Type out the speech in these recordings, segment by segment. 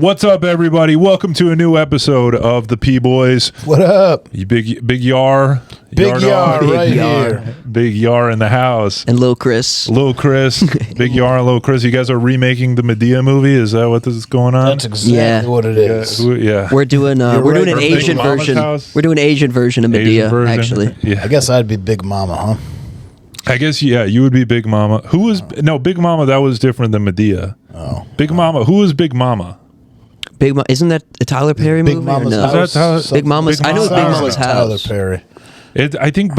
What's up, everybody? Welcome to a new episode of the Boiz. What up? You big Yar. Big Yar right here. Big Yar in the house. And Lil Chris. Big Yar and Lil Chris. You guys are remaking the Medea movie? Is that what this is going on? That's exactly what it is. Yeah. We're doing an Asian version. We're doing an Asian version of Medea, actually. Yeah. I guess I'd be Big Mama, huh? I guess, yeah, you would be Big Mama. Who was... No, Big Mama, that was different than Medea. Oh. Big Mama. Who was Big Mama? Isn't that a Tyler Perry Big movie? Mama's or no? house. Big Mama's. I know it's Big Mama's house. Tyler Perry. I think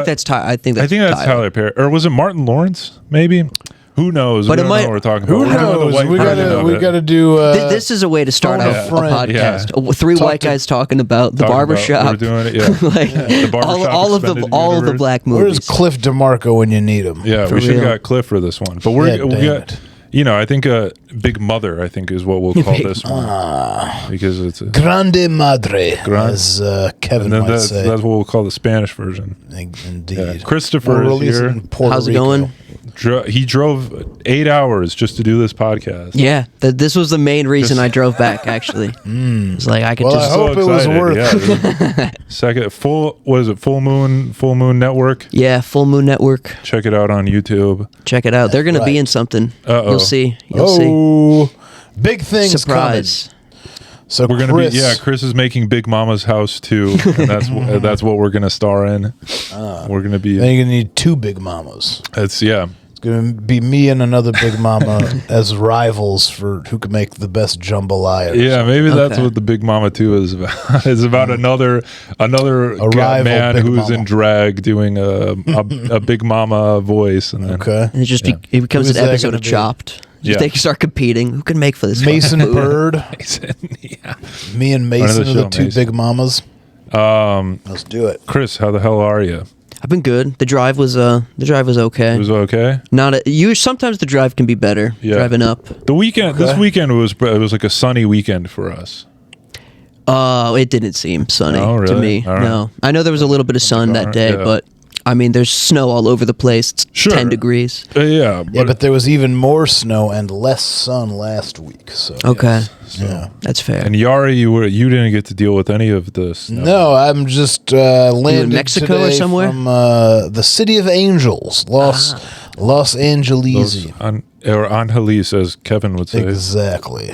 that's Tyler Perry. Or was it Martin Lawrence? Maybe. Who knows? But we don't know what we're talking about. Who knows? We gotta do. This is a way to start off a podcast. Yeah. Three white guys talking about the barbershop. We're doing it. Yeah. The barbershop. All of the black movies. Where's Cliff DeMarco when you need him? Yeah, we should have got Cliff for this one. But we got. You know, I think Big Mother, I think, is what we'll call this one. Because it's a... Grande Madre, as Kevin might say. That's what we'll call the Spanish version. Indeed. Yeah. Kristofer is here. How's it going? He drove 8 hours just to do this podcast. Yeah, this was the main reason I drove back, actually. It's like I could I hope it was worth it. Second, Full Moon Network. Yeah, Full Moon Network. Check it out on YouTube. Check it out. They're going to be in something. You'll see. Big things Surprise. coming. So we're gonna be Chris is making Big Mama's house too, and that's what we're gonna star in. We're gonna be. Then you're gonna need two Big Mamas. It's gonna be me and another Big Mama as rivals for who can make the best jambalaya. Yeah, maybe that's what the Big Mama 2 is about. It's about another man who's Mama. In drag doing a Big Mama voice, and then and it becomes an episode of Chopped. They start competing. Who can make for this? Mason Bird. Me and Mason are the two Big Mamas. Let's do it. Chris, how the hell are you? I've been good. The drive was okay. It was okay. Sometimes the drive can be better. Yeah. Driving up. The weekend. This weekend was like a sunny weekend for us. It didn't seem sunny to me. Right. No, I know there was a little bit of sun that day, but I mean, there's snow all over the place. It's 10 degrees. But there was even more snow and less sun last week. So that's fair. And Yari, you didn't get to deal with any of this. No, I'm just landed in Mexico today or somewhere from the City of Angels, Los Angeles, or Angeles, as Kevin would say. Exactly.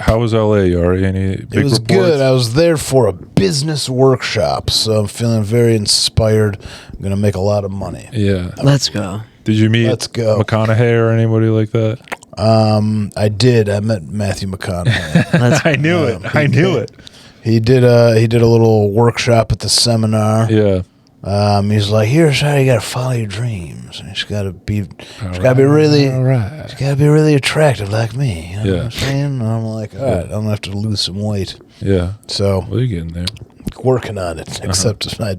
How was LA, Yari? Any big It was reports? good. I was there for a business workshop, so I'm feeling very inspired. I'm going to make a lot of money. Yeah. Let's go. Did you meet McConaughey or anybody like that? I did. I met Matthew McConaughey. I knew it. He did a little workshop at the seminar. Yeah. He's like, here's how you got to follow your dreams. It's got to be, really attractive like me. You know what I'm saying? And I'm like, all right, I'm gonna have to lose some weight. Yeah. So what are you getting there? Working on it. Except I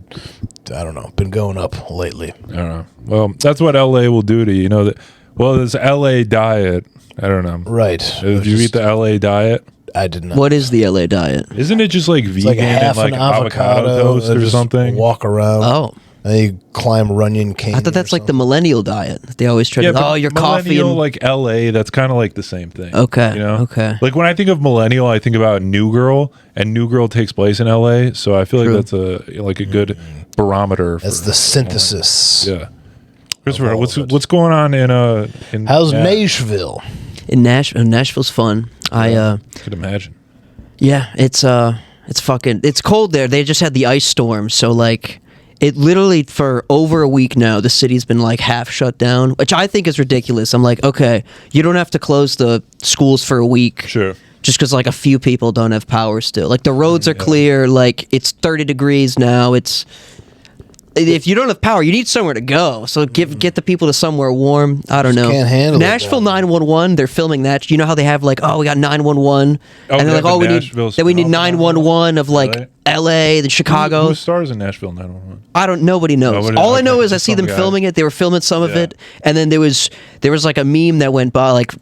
don't know. Been going up lately. I don't know. Well, that's what LA will do to you. You know that. Well, this LA diet. I don't know. Right. Did you eat the LA diet? I did not. What is the LA diet? Isn't it just like vegan like and like avocado toast or something? Walk around. Oh. And you climb Runyon Canyon. I thought that's like the millennial diet. They always try to, your coffee. And like LA, that's kind of like the same thing. Okay. You know? Okay. Like when I think of millennial, I think about New Girl, and New Girl takes place in LA, so I feel like that's a good barometer. As the synthesis. Yeah. Christopher, what's going on in how's Nashville? In Nashville, Nashville's fun. I could imagine. Yeah, it's cold there. They just had the ice storm, so like it literally for over a week now the city's been like half shut down, which I think is ridiculous. I'm like, okay, you don't have to close the schools for a week. Sure. Just because like a few people don't have power still. Like the roads are clear, like it's 30 degrees now. If you don't have power, you need somewhere to go. So get the people to somewhere warm. I don't know. Can't handle Nashville 911. They're filming that. You know how they have like, we got 911, and they're like, we need 911 of like L.A. and Chicago. Who stars in Nashville 911? I don't. Nobody knows. All I know is I see them filming it. They were filming some of it, and then there was like a meme that went by like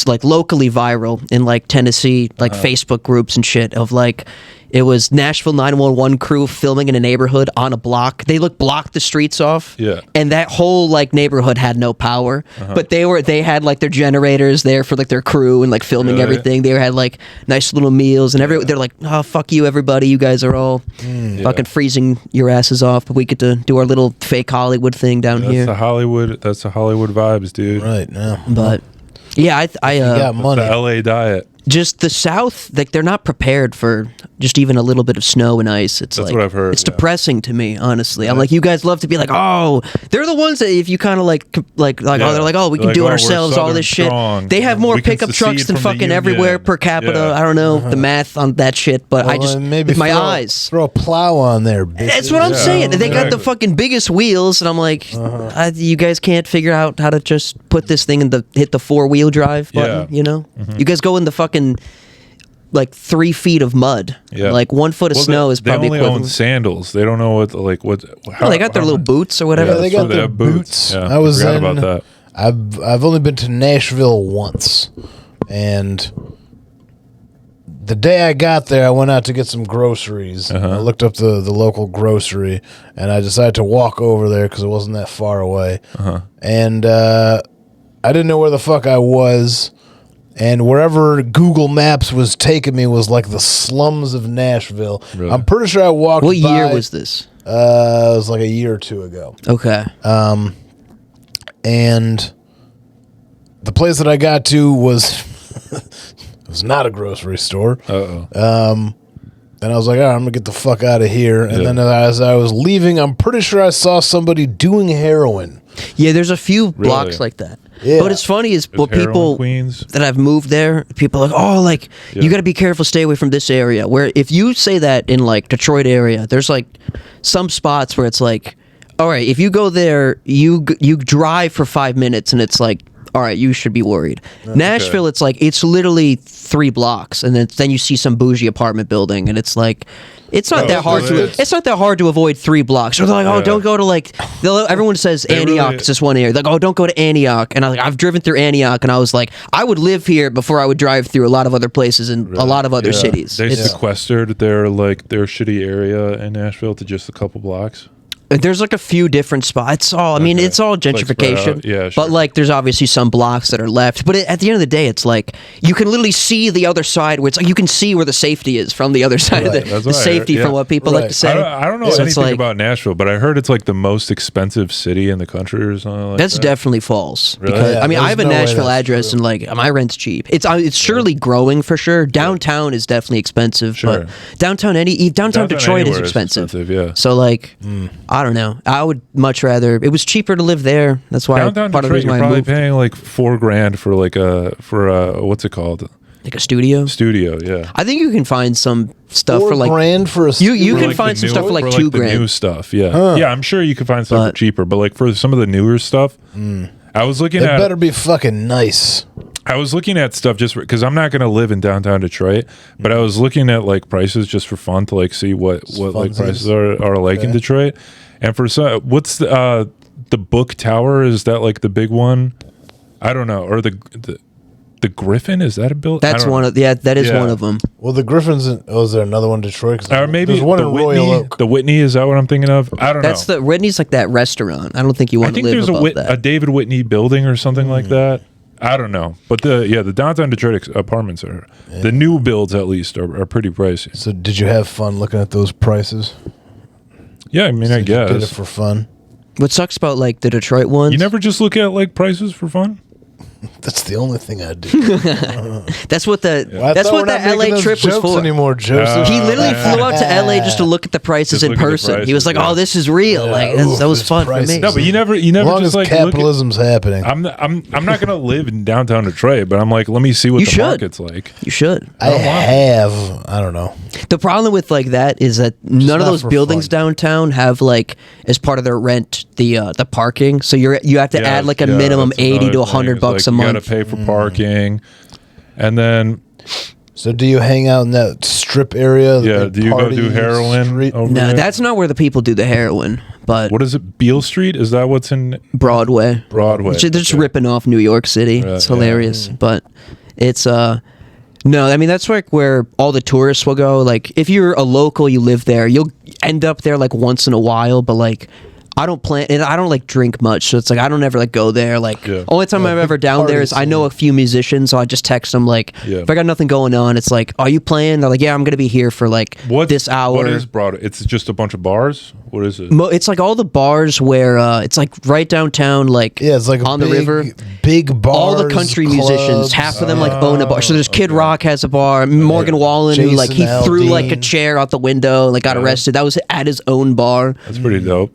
like locally viral in like Tennessee, like Facebook groups and shit of like. It was Nashville 911 crew filming in a neighborhood on a block. They blocked the streets off. Yeah. And that whole like neighborhood had no power. But they had like their generators there for like their crew and like filming everything. They had like nice little meals and they're like, oh fuck you everybody. You guys are all fucking freezing your asses off, but we get to do our little fake Hollywood thing down here. That's the Hollywood vibes, dude. Right now. But yeah, I got money. The LA diet. Just the South, like they're not prepared for just even a little bit of snow and ice. That's what I've heard. It's depressing to me, honestly. I'm like, you guys love to be like, oh, they're the ones that if you kind of oh, they're like, oh, we can do it ourselves, all this shit. Strong. They have more pickup trucks than fucking everywhere per capita. Yeah. I don't know the math on that shit, but I just maybe with my eyes. Throw a plow on there. Bitches. That's what I'm saying. They got the fucking biggest wheels, and I'm like, you guys can't figure out how to just put this thing hit the 4-wheel drive button. You know, you guys go in the fucking. Like 3 feet of mud, like 1 foot of snow is probably they only equivalent. own sandals. They don't know how they got their little boots or whatever. Yeah, they got their boots. Yeah, I was forgot about that. I've only been to Nashville once, and the day I got there, I went out to get some groceries. I looked up the local grocery, and I decided to walk over there because it wasn't that far away. And I didn't know where the fuck I was. And wherever Google Maps was taking me was like the slums of Nashville. Really? I'm pretty sure I walked What year was this? It was like a year or two ago. Okay. And the place that I got to was it was not a grocery store. And I was like, all right, I'm going to get the fuck out of here. And then as I was leaving, I'm pretty sure I saw somebody doing heroin. Yeah, there's a few blocks like that. Yeah. But it's funny is what people queens. that I've moved there, people are like, oh, like you got to be careful, stay away from this area. Where if you say that in like Detroit area, there's like some spots where it's like, all right, if you go there, you drive for 5 minutes and it's like, all right, you should be worried. Nashville, it's like it's literally 3 blocks, and then you see some bougie apartment building, and it's like. It's not that hard to. It's not that hard to avoid 3 blocks. Or they're like, oh, don't go to like. Everyone says Antioch. It's just one area. Like, oh, don't go to Antioch. And I've driven through Antioch, and I was like, I would live here before I would drive through a lot of other places and a lot of other cities. They sequestered their shitty area in Nashville to just a couple blocks. There's like a few different spots. I mean, it's all gentrification. Like sure. But like, there's obviously some blocks that are left. But at the end of the day, it's like you can literally see the other side where it's like you can see where the safety is from the other side of the safety from what people like to say. I don't know anything about Nashville, but I heard it's like the most expensive city in the country or something like that. That's definitely false. Really? Because I mean, I have a Nashville address and like my rent's cheap. It's surely growing for sure. Downtown is definitely expensive, but downtown Detroit is expensive. Yeah. So like, I don't know. I would much rather. It was cheaper to live there. That's why downtown part Detroit, of the reason why you're I probably moved. paying like $4,000 for what's it called? Like a studio. Yeah. I think you can find some stuff for like $4,000 for a studio. You can find some stuff for like $2,000. The new stuff, yeah, I'm sure you could find stuff for cheaper, but like for some of the newer stuff, I was looking at. It better be fucking nice. I was looking at stuff just because I'm not going to live in downtown Detroit, but I was looking at like prices just for fun to like see what like prices are like in Detroit. And for some, what's the Book Tower? Is that like the big one? I don't know. Or the Griffin, is that a building? That's one of that is one of them. Well, the Griffin's is there another one in Detroit? Or maybe there's one in Royal Oak. The Whitney, is that what I'm thinking of? I don't know. That's the Whitney's like that restaurant. I don't think you want to live above that. I think there's a David Whitney building or something like that. I don't know, but the downtown Detroit apartments are the new builds at least are pretty pricey. So did you have fun looking at those prices? Yeah, I mean, I guess you did it for fun. What sucks about like the Detroit ones? You never just look at like prices for fun. That's the only thing I do. That's what the LA trip was for. Anymore, Joseph. He literally flew out to LA just to look at the prices in person. He was like, "Oh, this is real. Like that was fun for me." No, but you never as long just as like capitalism's happening. I'm not gonna live in downtown Detroit, but I'm like, let me see what the market's like. You should. I don't know. The problem with like that is that none of those buildings downtown have like as part of their rent the parking. So you have to add like a minimum $80 to $100 a month. You got to pay for parking, and then So do you hang out in that strip area? Yeah. Do you go do heroin? Over No, there? that's not where the people do the heroin. But What is it? Beale Street? Is that what's in Broadway. Broadway? They're just ripping off New York City. It's hilarious. But it's no, I mean that's like where all the tourists will go. Like if you're a local, you live there, you'll end up there like once in a while. But like I don't plan, and I don't like drink much, so it's like I don't ever like go there. Like only time I'm ever down there is I know a few musicians, so I just text them like if I got nothing going on, it's like, are you playing? They're like, yeah, I'm gonna be here for like this hour. What is Broadway? It's just a bunch of bars. What is it? It's like all the bars where it's like right downtown, like it's like on the river. Big bars. All the country musicians, half of them like own a bar. So there's Kid Rock has a bar. Morgan Wallen, who like he Jason threw Aldean. like a chair out the window, and like got arrested. That was at his own bar. That's pretty dope.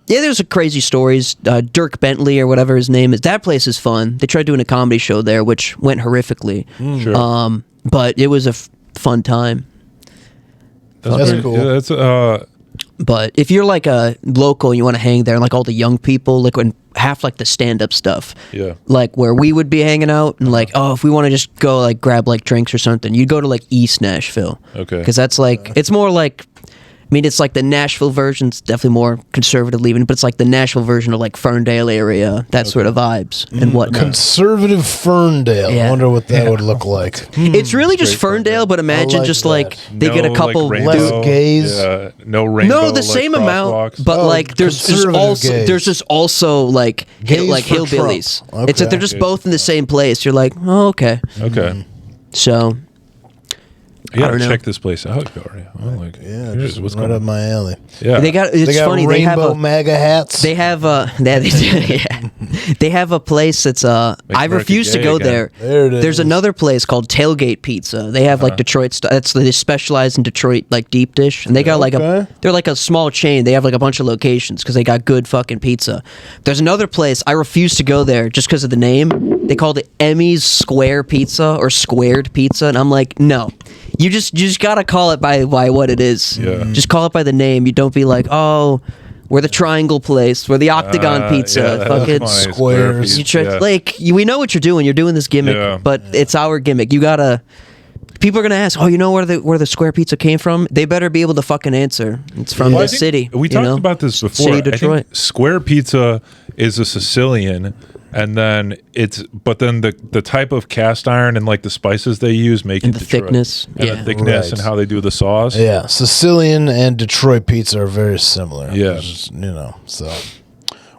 Yeah, there's crazy stories. Dirk Bentley or whatever his name is. That place is fun. They tried doing a comedy show there, which went horrifically. Sure. But it was a fun time. That's pretty- cool. Yeah, that's But if you're like a local, you want to hang there, and like all the young people, like when half like the stand-up stuff, Yeah. like where we would be hanging out, and like if we want to just go like grab like drinks or something, you'd go to like East Nashville, Okay. because that's like it's more like. I mean, it's like the Nashville version. It's definitely more conservative leaving, but it's like the Nashville version of like Ferndale area, that sort of vibes and whatnot. Conservative Ferndale. Yeah. I wonder what that would look like. It's really just Ferndale, but imagine like just that. like they get a no, couple. like, less rainbow, gays. Yeah, no rainbow. No, the like, same amount, crosswalks. but Oh, like there's conservative also gays. there's just also like Gays like for hillbillies. Trump. It's that they're just Okay. both in the same place. You're like, oh, okay. Okay. So You gotta don't know. check this place out, Corey. I'm like, Yeah, here's just what's right going up on. my alley. Yeah. they got. It's They got funny. rainbow MAGA hats. They have they do, yeah. They have a place that's I America refuse to gay go again. there. There it There's is. another place called Tailgate Pizza. They have like Detroit stuff. That's they specialize in Detroit like deep dish, and they got like Okay. they're like a small chain. They have like a bunch of locations because they got good fucking pizza. There's another place I refuse to go there just because of the name. They called it Emmy's Square Pizza or Squared Pizza, and I'm like, no. You just gotta call it by what it is. Yeah. Just call it by the name. You don't be like, oh, we're the triangle place, we're the octagon pizza. Yeah, that's Fucking funny. squares. you try, Yeah. like we know what you're doing. You're doing this gimmick, Yeah. but it's our gimmick. You gotta. People are gonna ask, oh, you know where the square pizza came from? They better be able to fucking answer. It's from Well, I the think city. We you talked know? about this before. City of Detroit. I think square pizza is a Sicilian, and then the type of cast iron and like the spices they use make And it the Detroit. thickness. And Yeah. the thickness Right. and how they do the sauce. Yeah, Sicilian and Detroit pizza are very similar. Yeah. It's just, so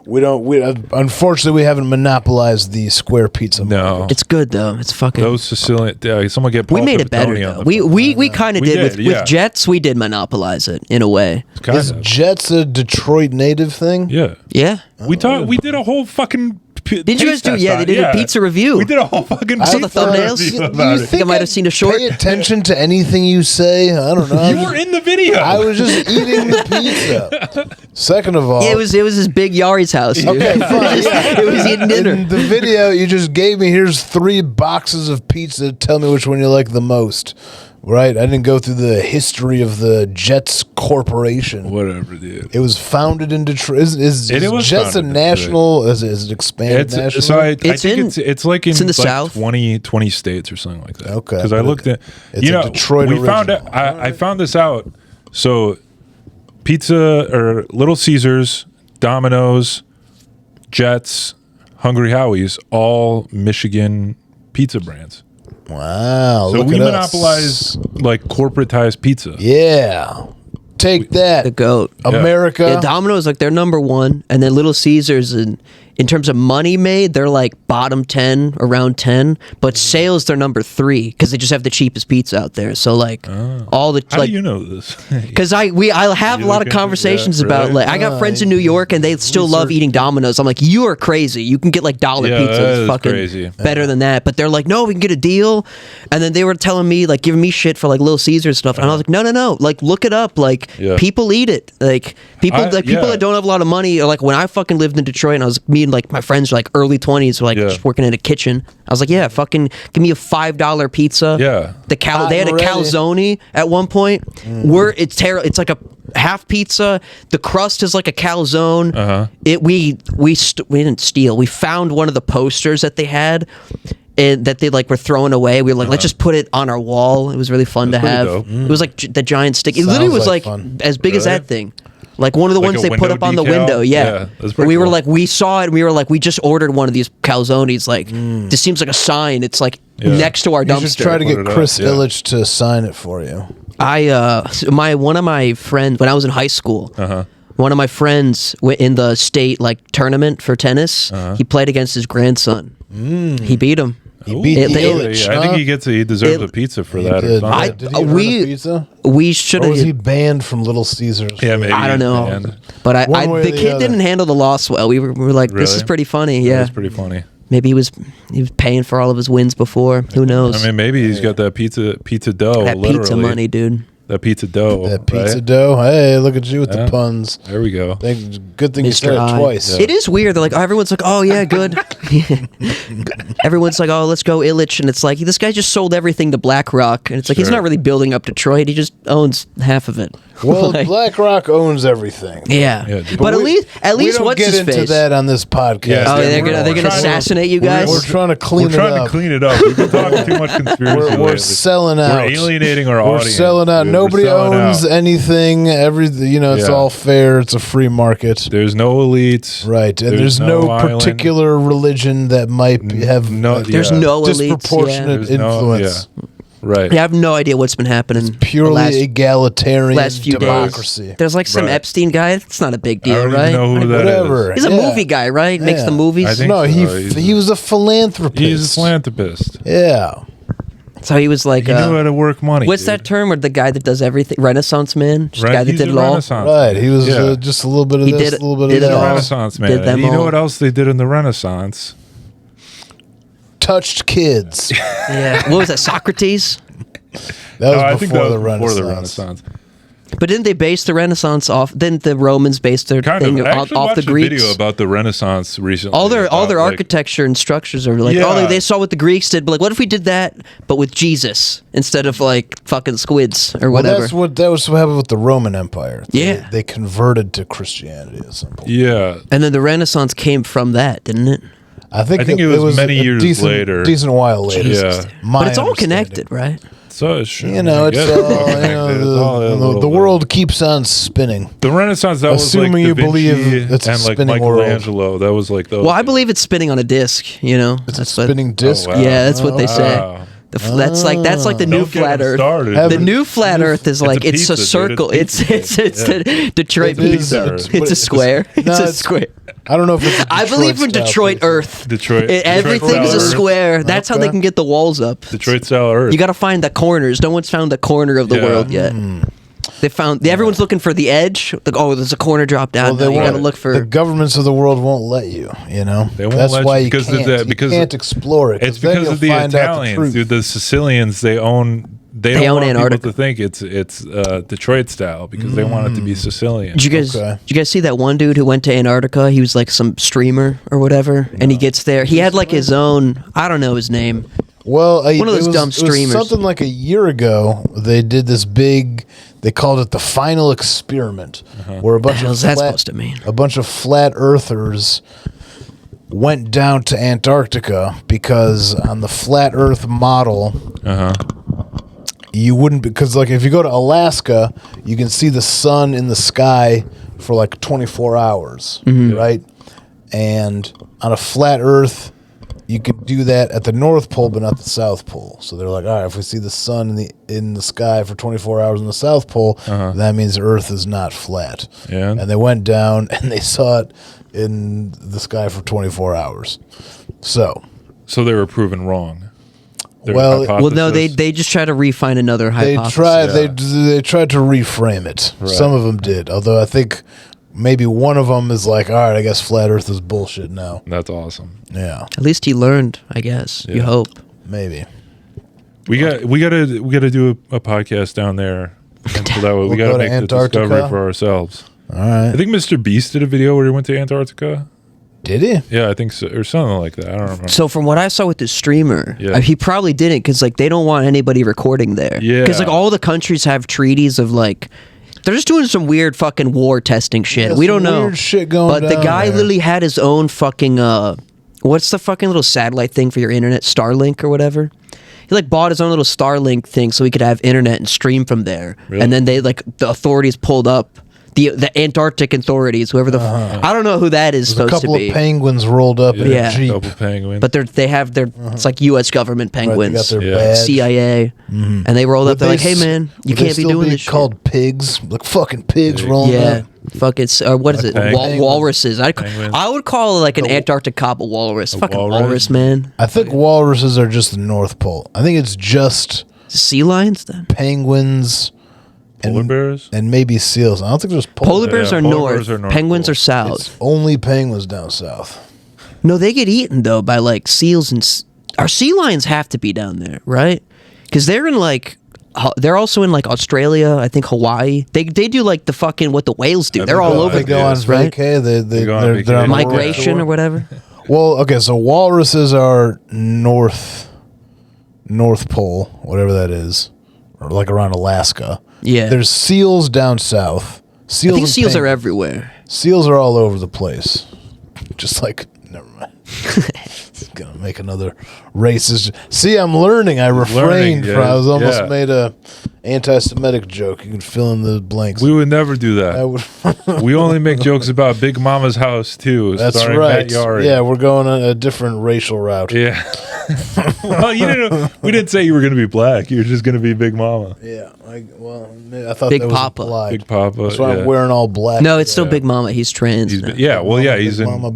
we don't. We unfortunately we haven't monopolized the square pizza. No, It's good though. It's fucking. those Sicilian. Someone get. we Paul made it better Capitone on though. the We kind of We did, did, with yeah. Jets. We did monopolize it in a way. kind Is of. Jets a Detroit native thing? Yeah, Yeah. we did a whole fucking. Did you guys do? Yeah, they did a pizza review. We did a whole fucking. saw the pizza thumbnails? review You- about it. think I might have seen a short? Pay attention to anything you say. I don't know. You were in the video. I was just eating the pizza. Second of all, Yeah, it was his big Yari's house. Dude. Okay, fine. Yeah. It was eating dinner. In the video you just gave me, here's 3 boxes of pizza. Tell me which one you like the most. Right? I didn't go through the history of the Jets Corporation. Whatever, dude. It was founded in Detroit. Is It was Jets a founded in national? Is it expanded It's nationally? so I It's think in- it's like it's in the like South. 20 states or something like that. Okay, because I but looked at it's a Detroit we found original. it. I found this out. So pizza or Little Caesars, Domino's, Jets, Hungry Howie's, all Michigan pizza brands. Wow. So look we at us. monopolize like corporatized pizza. Yeah. Take that, The goat. America. Yeah, Domino's like they're number 1, and then Little Caesars in terms of money made, they're like bottom 10, around 10. But sales, they're number 3 because they just have the cheapest pizza out there. So like all the How like. do you know this? Because I have You a lot look of into- conversations yeah, about really? like I got friends in New York and they still love eating Domino's. I'm like, you are crazy. You can get like dollar Yeah, pizza. that It's is fucking crazy. better than that. But they're like, no, we can get a deal. And then they were telling me like giving me shit for like Little Caesars stuff, and I was like, no, like look it up. Like Yeah. people eat it. Like people yeah. that don't have a lot of money. Or like when I fucking lived in Detroit and I was meeting like my friends were like early 20s, were like Yeah. just working in a kitchen. I was like, yeah, fucking give me a $5 pizza. Yeah. They had a Already. calzone at one point. Where it's terrible. It's like a half pizza. The crust is like a calzone. We didn't steal. We found one of the posters that they had. that they like were throwing away. We were like, let's just put it on our wall. It was really fun to have. It was like the giant stick. It literally was like as big as that thing. Like one of the ones they put up on the window. Yeah. We were like, we saw it and we were like, we just ordered one of these calzones. Like, this seems like a sign. It's like next to our dumpster. You should try to get Chris Illich to sign it for you. One of my friends, when I was in high school, one of my friends in the state like tournament for tennis, he played against his grandson. He beat him. He beat Illich. I think he deserves a pizza for that. Did. Or something. Did he earn a pizza? We should have. Was he banned from Little Caesars? Yeah, maybe. I don't know. But the kid didn't handle the loss well. We were like, this is pretty funny. Yeah, it's pretty funny. Maybe he was paying for all of his wins before. Who knows? I mean, maybe he's got that pizza dough. That pizza money, dude. That pizza dough. That pizza dough. Hey, look at you with the puns. There we go. Good thing you said it twice. Yeah. It is weird. They're like, everyone's like, oh yeah, good. Everyone's like, oh, let's go Illich, and it's like this guy just sold everything to BlackRock, and it's like he's not really building up Detroit. He just owns half of it. Well, like, BlackRock owns everything. Yeah, but at least we don't what's get his into face? that on this podcast. Yeah, they're gonna assassinate you guys. We're trying to clean it up. We're trying to clean it up. We've been talking too much conspiracy. We're selling out. We're alienating our audience. We're selling out. Nobody owns anything. It's all fair. It's a free market. There's no elites. Right, and there's no particular religion that might have there's no disproportionate influence. Right. I have no idea what's been happening. It's purely egalitarian last few democracy. Days. There's like some Epstein guy. It's not a big deal, I don't right? even know who that is. He's a movie guy, right? Makes the movies. I think no, he was a philanthropist. He's a philanthropist. Yeah. So he was like, he knew how to work money. What's that term? Or the guy that does everything? Renaissance man? Just the guy that did it all? Right. He was just a little bit of this, a little bit of that. Renaissance man. And you know what else they did in the Renaissance? Touched kids. Yeah. What was that? Socrates? That was before the Renaissance. But didn't they base the Renaissance off? Didn't the Romans base their thing off the Greeks? A video about the Renaissance recently. All their architecture and structures are like, they saw what the Greeks did, but like, what if we did that, but with Jesus instead of like fucking squids or whatever? That was what happened with the Roman Empire. They converted to Christianity at some point. Yeah, and then the Renaissance came from that, didn't it? I think it was many years later, decent while later. Jesus. Yeah, but it's all connected, right? So it's it's all the world keeps on spinning. The Renaissance, that assuming was like you Da Vinci believe it's a spinning Michelangelo. world. That was like the. Well, I believe it's spinning on a disc. It's a spinning disc. Oh, wow. Yeah, that's what they say. That's like the new flat Earth. The new flat Earth is like it's a circle. It's the Detroit pizza. It's a square. It's a square. I don't know if it's. I believe in Detroit Earth. Everything's a square. That's how they can get the walls up. Detroit style Earth. You got to find the corners. No one's found the corner of the world yet. They found everyone's looking for the edge. Like, there's a corner drop down. You got to look for. The governments of the world won't let you. They won't. That's why you can't. You can't explore it. It's because of the Italians, dude. The Sicilians, they don't want Antartica. people to think it's Detroit style because they want it to be Sicilian. Did you guys see that one dude who went to Antarctica? He was like some streamer or whatever, and he gets there. He had like his own. I don't know his name. Well, one of those dumb streamers. It was something like a year ago. They did this big. They called it the final experiment, where a bunch of flat earthers went down to Antarctica because on the flat Earth model, you wouldn't, because like if you go to Alaska, you can see the sun in the sky for like 24 hours, right? And on a flat Earth, you can do that at the North Pole, but not the South Pole. So they're like, all right, if we see the sun in the sky for 24 hours in the South Pole, that means the Earth is not flat. Yeah. And they went down and they saw it in the sky for 24 hours. So they were proven wrong. No, they just try to refine another hypothesis. They tried to reframe it. Right. Some of them did, although I think maybe one of them is like, all right, I guess flat Earth is bullshit now. That's awesome. Yeah. At least he learned, I guess. Yeah. You hope. Maybe. We gotta do a podcast down there. And so that way we gotta make Antarctica. The discovery for ourselves. All right. I think Mr. Beast did a video where he went to Antarctica. Did he? Yeah, I think so, or something like that. I don't remember. So from what I saw with the streamer, he probably didn't because like they don't want anybody recording there. Yeah. Because like all the countries have treaties of like. They're just doing some weird fucking war testing shit. We don't know. Weird shit going But the guy literally had his own fucking what's the fucking little satellite thing for your internet, Starlink or whatever. He like bought his own little Starlink thing so he could have internet and stream from there. Really? And then they like the authorities pulled up the Antarctic authorities, whoever the I don't know who that is supposed to be. A couple of penguins rolled up in a Jeep. Couple penguins. But they have their it's like U.S. government penguins, right, they got their badge. CIA, and they rolled up. They're like, "Hey man, you can't be doing this shit." Called pigs, like fucking pigs rolling up. Fucking what is it? Walruses. I would call like an Antarctic cop a walrus. Fucking walrus, man. I think walruses are just the North Pole. I think it's just sea lions then. Penguins. Polar bears? And maybe seals. I don't think there's polar bears. Are north. Penguins are south. It's only penguins down south. No, they get eaten though by like seals and our sea lions have to be down there, right? Because they're in like they're also in like Australia, I think Hawaii. They do like the fucking what the whales do. They're all over. They go on vacay. They're on migration or whatever. Well, okay, so walruses are North Pole, whatever that is, or like around Alaska. Yeah. There's seals down south. I think seals are everywhere. Seals are all over the place. Just like, never mind. Gonna make another racist. See, I'm learning. I refrained from. I was almost made a anti-Semitic joke. You can fill in the blanks. We would never do that. We only make jokes about Big Mama's House too. That's right. Yeah, we're going on a different racial route. Yeah. Well, we didn't say you were going to be black. You were just going to be Big Mama. Yeah. I thought Big that Papa. was implied. Big Papa. That's why I'm wearing all black. No, it's still Big Mama. He's trans. He's in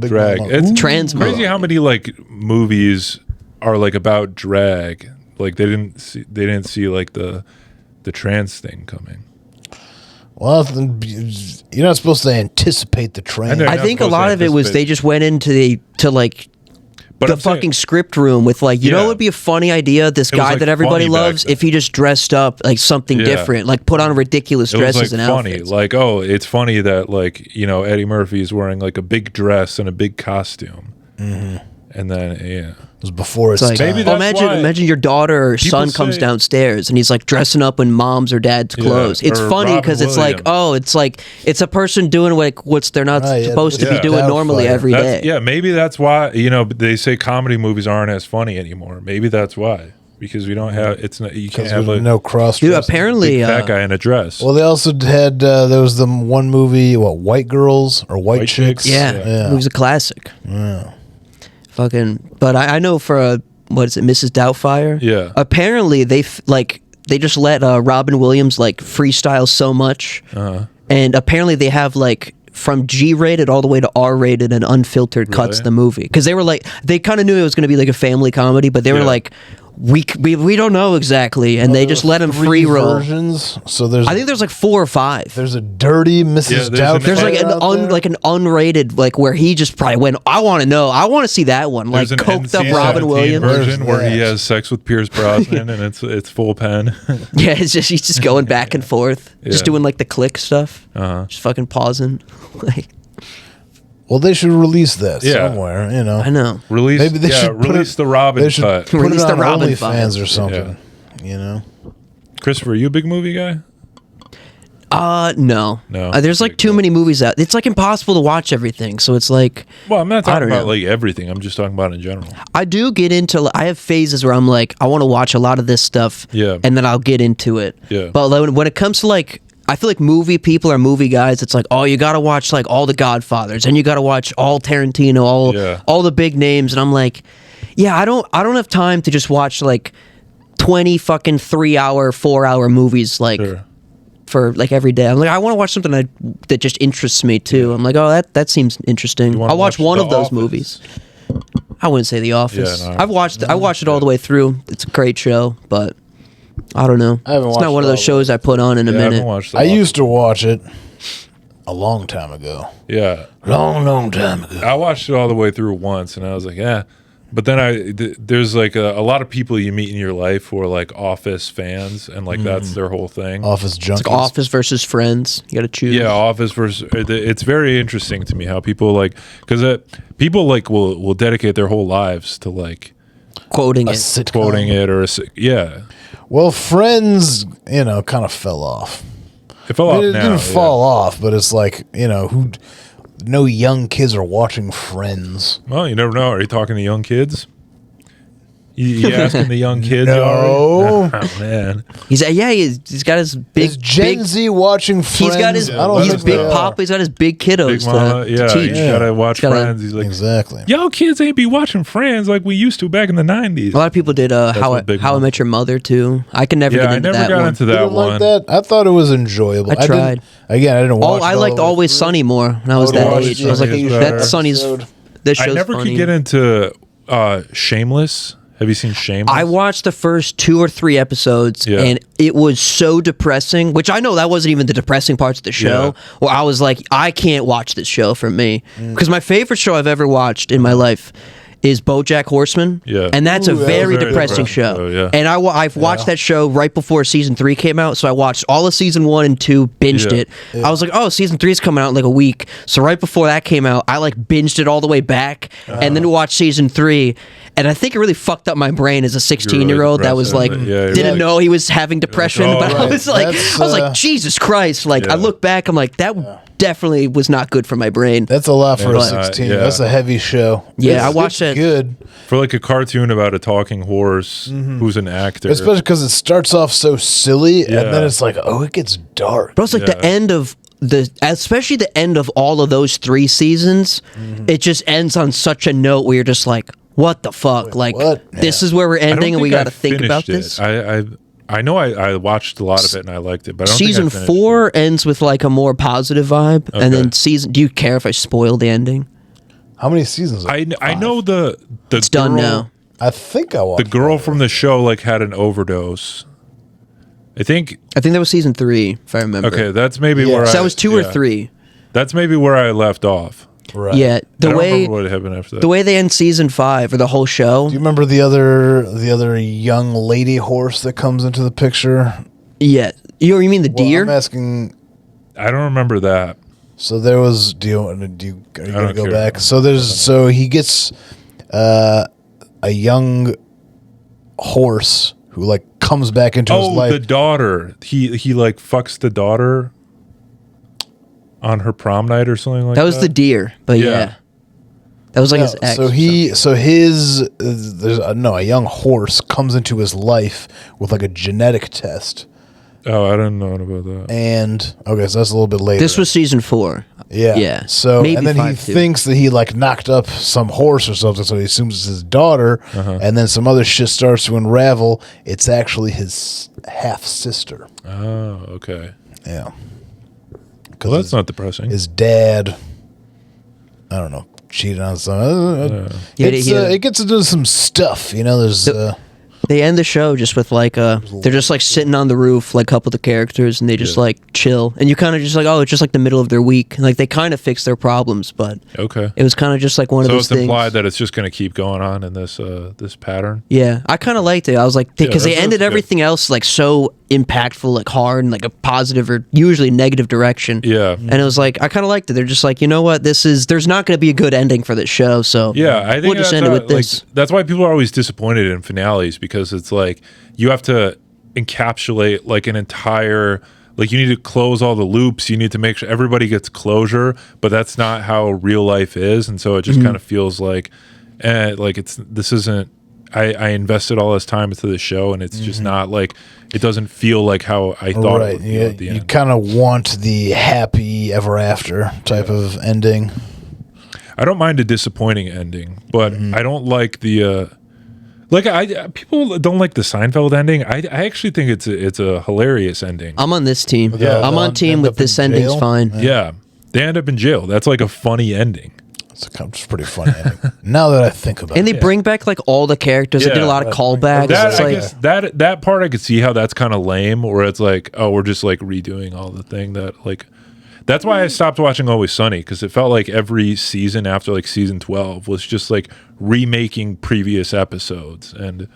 Big drag. Mama. It's trans. crazy how many like movies are like about drag. Like they didn't see like the trans thing coming. Well, you're not supposed to anticipate the trend. I think a lot of it was they just went into the fucking script room with like, you know, it would be a funny idea. This guy that everybody loves, if he just dressed up like something different, like put on ridiculous dresses and outfits. Like, oh, it's funny that like, you know, Eddie Murphy's wearing like a big dress and a big costume. Mm-hmm. And then, it was before its like, time. Imagine your daughter or son comes downstairs and he's like dressing up in mom's or dad's clothes. It's funny because it's like, it's a person doing what they're not supposed to be doing normally every day. Yeah, maybe that's why, you know, they say comedy movies aren't as funny anymore. Maybe that's why. Because we don't have, you can't have no cross. Dude, apparently that guy in a dress. Well, they also had there was the one movie, White Girls or White Chicks. Yeah, it was a classic. Yeah. But I know for what is it, Mrs. Doubtfire? Yeah. Apparently they just let Robin Williams like freestyle so much, and apparently they have like from G-rated all the way to R-rated and unfiltered cuts of the movie because they kind of knew it was going to be like a family comedy, but they were like, we don't know exactly, and they just let him free roll. Versions. So I think there's like 4 or 5. There's a dirty Mrs. Doubtfire. There's like an unrated, like where he just probably went, I want to see that one, like coked up Robin Williams version where he has sex with Pierce Brosnan and it's full pen. Yeah, he's just going back and forth, just doing like the click stuff, just fucking pausing, like. Well, they should release that somewhere, you know. I know. Maybe they should release the Robin cut. Put release it on the Robin fans or something, you know. Kristofer, are you a big movie guy? No. There's like too many movies out. It's like impossible to watch everything, so it's like. Well, I'm not talking about like everything. I'm just talking about in general. I do get into. I have phases where I'm like, I want to watch a lot of this stuff, and then I'll get into it. Yeah. But when it comes to like. I feel like movie people are movie guys. It's like, oh, you got to watch like all the Godfathers, and you got to watch all Tarantino, all the big names. And I'm like, yeah, I don't have time to just watch like 20 fucking 3-hour, 4-hour movies like for like every day. I'm like, I want to watch something that just interests me too. I'm like, oh, that seems interesting. I'll watch one of those movies. I wouldn't say The Office. Yeah, no, I watched it all the way through. It's a great show, but. I don't know. It's not one of those shows I put on in a minute. I used to watch it a long time ago. Yeah. Long time ago. I watched it all the way through once, and I was like, yeah. But then there's like a lot of people you meet in your life who are like Office fans, and like that's their whole thing. Office junkies. It's like Office versus Friends. You got to choose. Yeah, Office versus. It's very interesting to me how people like because people like will dedicate their whole lives to like quoting it or Well, Friends, you know, kind of fell off. It fell off. It didn't fall off, but it's like, you know, no young kids are watching Friends. Well, you never know. Are you talking to young kids? You asking the young kids? No. Oh man. He's got his big Is Gen Z watching Friends? He's got his I don't he's think big they are. pop. He's got his big kiddos Big mama, to yeah, teach. you gotta watch Friends. He's like, Exactly. yo, kids ain't be watching Friends like we used to back in the 90s. A lot of people did How what Big I Mama- Met Your Mother too. I can never get I into never that got one. into You that didn't one. like that? I thought it was enjoyable. I tried. I didn't watch. I it all liked the way Always through. Sunny more when I was I that would've age. watched I was like, Sunny that episode. Sunny's. This I show's never funny. could get into Shameless. Have you seen Shameless? I watched the first 2 or 3 episodes, Yeah. and it was so depressing. Which I know that wasn't even the depressing parts of the show. Where I was like, I can't watch this show for me because my favorite show I've ever watched in my life is BoJack Horseman. Yeah. And that's a Ooh, that was very very depressing depressing show. show, yeah. And I've watched that show right before season 3 came out, so I watched all of season 1 and 2, binged Yeah. it. I was like, oh, season 3 is coming out in like a week. So right before that came out, I like binged it all the way back and then watched season 3. And I think it really fucked up my brain as a 16-year-old that was like, depressed, yeah, you're didn't like- know he was having depression, oh, but I right. was like, That's, Jesus Christ! Like I Yeah. look back, I'm like, that definitely was not good for my brain. That's a lot for a But, 16. yeah. That's a heavy show. Yeah, I watched it's it. Good, For like a cartoon about a talking horse who's an actor. especially because it starts off so silly, Yeah. and then it's like, oh, it gets dark. But it's like the end of especially the end of all of those 3 seasons, it just ends on such a note where you're just like, what the fuck? Like, what? this Yeah. is where we're I don't ending, and we think got to think about finished this. it. I know I watched a lot of it and I liked it, but I don't Season think I finished 4 ends with like a more positive vibe, and then do you care if I spoil the ending? How many seasons? it. I know the It's done now. I think I watched The girl from the show like had an overdose. I think I think that was season 3, if I remember. okay, that's maybe Yeah. where So I that was 2 or yeah. 3. That's maybe where I left off. Right. Yeah, I the don't way remember what happened after that. the way they end season 5 or the whole show. Do you remember the other young lady horse that comes into the picture? Yeah, you mean the Well, deer? I'm asking. I don't remember that. So there was. Are you gonna don't go care. back? So he gets a young horse who like comes back into his Oh, life. the daughter. He like fucks the daughter on her prom night or something like that. That was the deer, but yeah. That was like his ex. So a young horse comes into his life with like a genetic test, Oh, I didn't know about that. and okay, so that's a little bit later. This was season 4. yeah, yeah. So Maybe and then he 5 too. thinks that he like knocked up some horse or something, so he assumes it's his daughter, and then some other shit starts to unravel. It's actually his half sister. Oh, okay. Yeah, Well, that's not depressing. his dad. I don't know. Cheated on someone. Yeah, It gets into some stuff, you know. There's They end the show just with like they're just like sitting on the roof, like a couple of the characters, and they just like chill, and you kind of just like, oh, it's just like the middle of their week, like they kind of fix their problems, but Okay. it was kind of just like one of So those it's things. implied that it's just going to keep going on in this this pattern. Yeah, I kind of liked it. I was like, because they that's ended good. everything else like so impactful, like hard, and like a positive or usually negative direction. Yeah. And it was like I kind of liked it. They're just like, you know what, there's not going to be a good ending for this show, so Yeah, I think we'll just that's end it how- with this. Like, that's why people are always disappointed in finales, because it's like you have to encapsulate like an entire, like you need to close all the loops. You need to make sure everybody gets closure, but that's not how real life is, and so it Mm-hmm. just kind of feels like this isn't. I invested all this time into the show, and it's just not like it doesn't feel like how I thought it would feel at the You end. kind of want the happy ever after type of ending. I don't mind a disappointing ending, but I don't like the people don't like the Seinfeld ending. I actually think it's a hilarious ending. I'm on this team. Yeah, I'm on they'll team end with up in this ending's jail? fine. Yeah, they end up in jail. That's like a funny ending. It's pretty funny ending. Now that I think about And it. they bring back like all the characters. They did a lot of callbacks. That It's I like, guess that part I could see how that's kind of lame, where it's like, oh, we're just like redoing all the thing that like. That's why I stopped watching Always Sunny, because it felt like every season after like season 12 was just like remaking previous episodes, and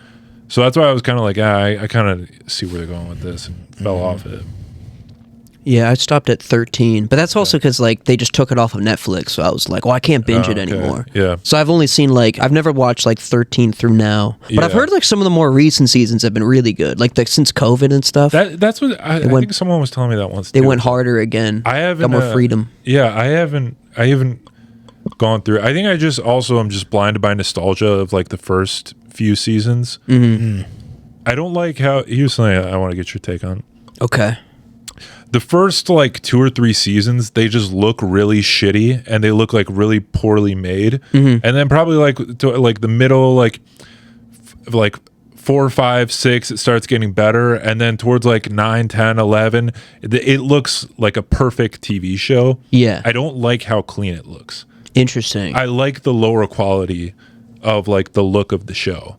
so that's why I was kind of like, I kind of see where they're going with this, and fell off it. Yeah, I stopped at 13, but that's also because like they just took it off of Netflix, so I was like, well, I can't binge it anymore. Yeah. So I've only seen like I've never watched like 13 through now, but I've Yeah. heard like some of the more recent seasons have been really good, like since COVID and stuff. That's what I think someone was telling me that once. They too. went harder again. I haven't got more freedom. Yeah, I haven't gone through. I think I'm just blinded by nostalgia of like the first few seasons. Mm-hmm. I don't like how here's something I want to get your take on. Okay. The first like 2 or 3 seasons, they just look really shitty and they look like really poorly made. And then probably like to like the middle, like 4, 5, 6, it starts getting better, and then towards like 9, 10, 11, it looks like a perfect TV show. Yeah. I don't like how clean it looks. Interesting. I like the lower quality of like the look of the show.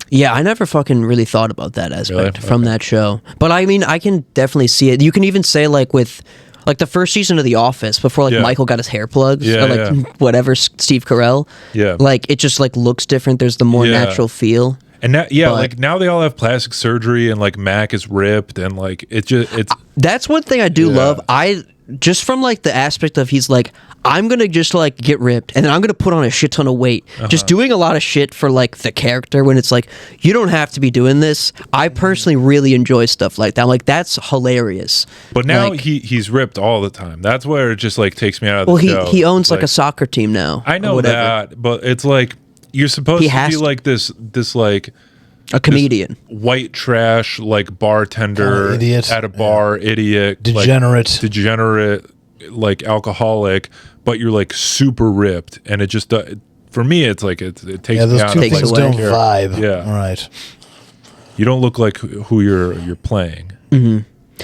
Yeah, I never fucking really thought about that aspect Really? from that show. But I mean, I can definitely see it. You can even say like with like the first season of The Office before like Yeah. Michael got his hair plugs Yeah, or like yeah. whatever Steve Carell. Yeah. Like it just like looks different. There's the more Yeah. natural feel. And now, yeah, But- like now they all have plastic surgery, and like Mac is ripped, and like it's That's one thing I do Yeah. love. I just from like the aspect of he's like, I'm gonna just like get ripped and then I'm gonna put on a shit ton of weight. Just doing a lot of shit for like the character when it's like, you don't have to be doing this. I personally really enjoy stuff like that. I'm like, that's hilarious. But now Like, he's ripped all the time. That's where it just like takes me out of the well, show. he owns like a Like, soccer team now. I or know whatever. that, but it's like you're supposed He to has be to. like this like A comedian. white trash like bartender Kinda idiot. at a bar, idiot, Degenerate. degenerate, like alcoholic. But you're like super ripped, and it just for me, it's like it takes Yeah, me those out two of Takes things away. don't care. vibe. Yeah. All right. You don't look like who you're playing.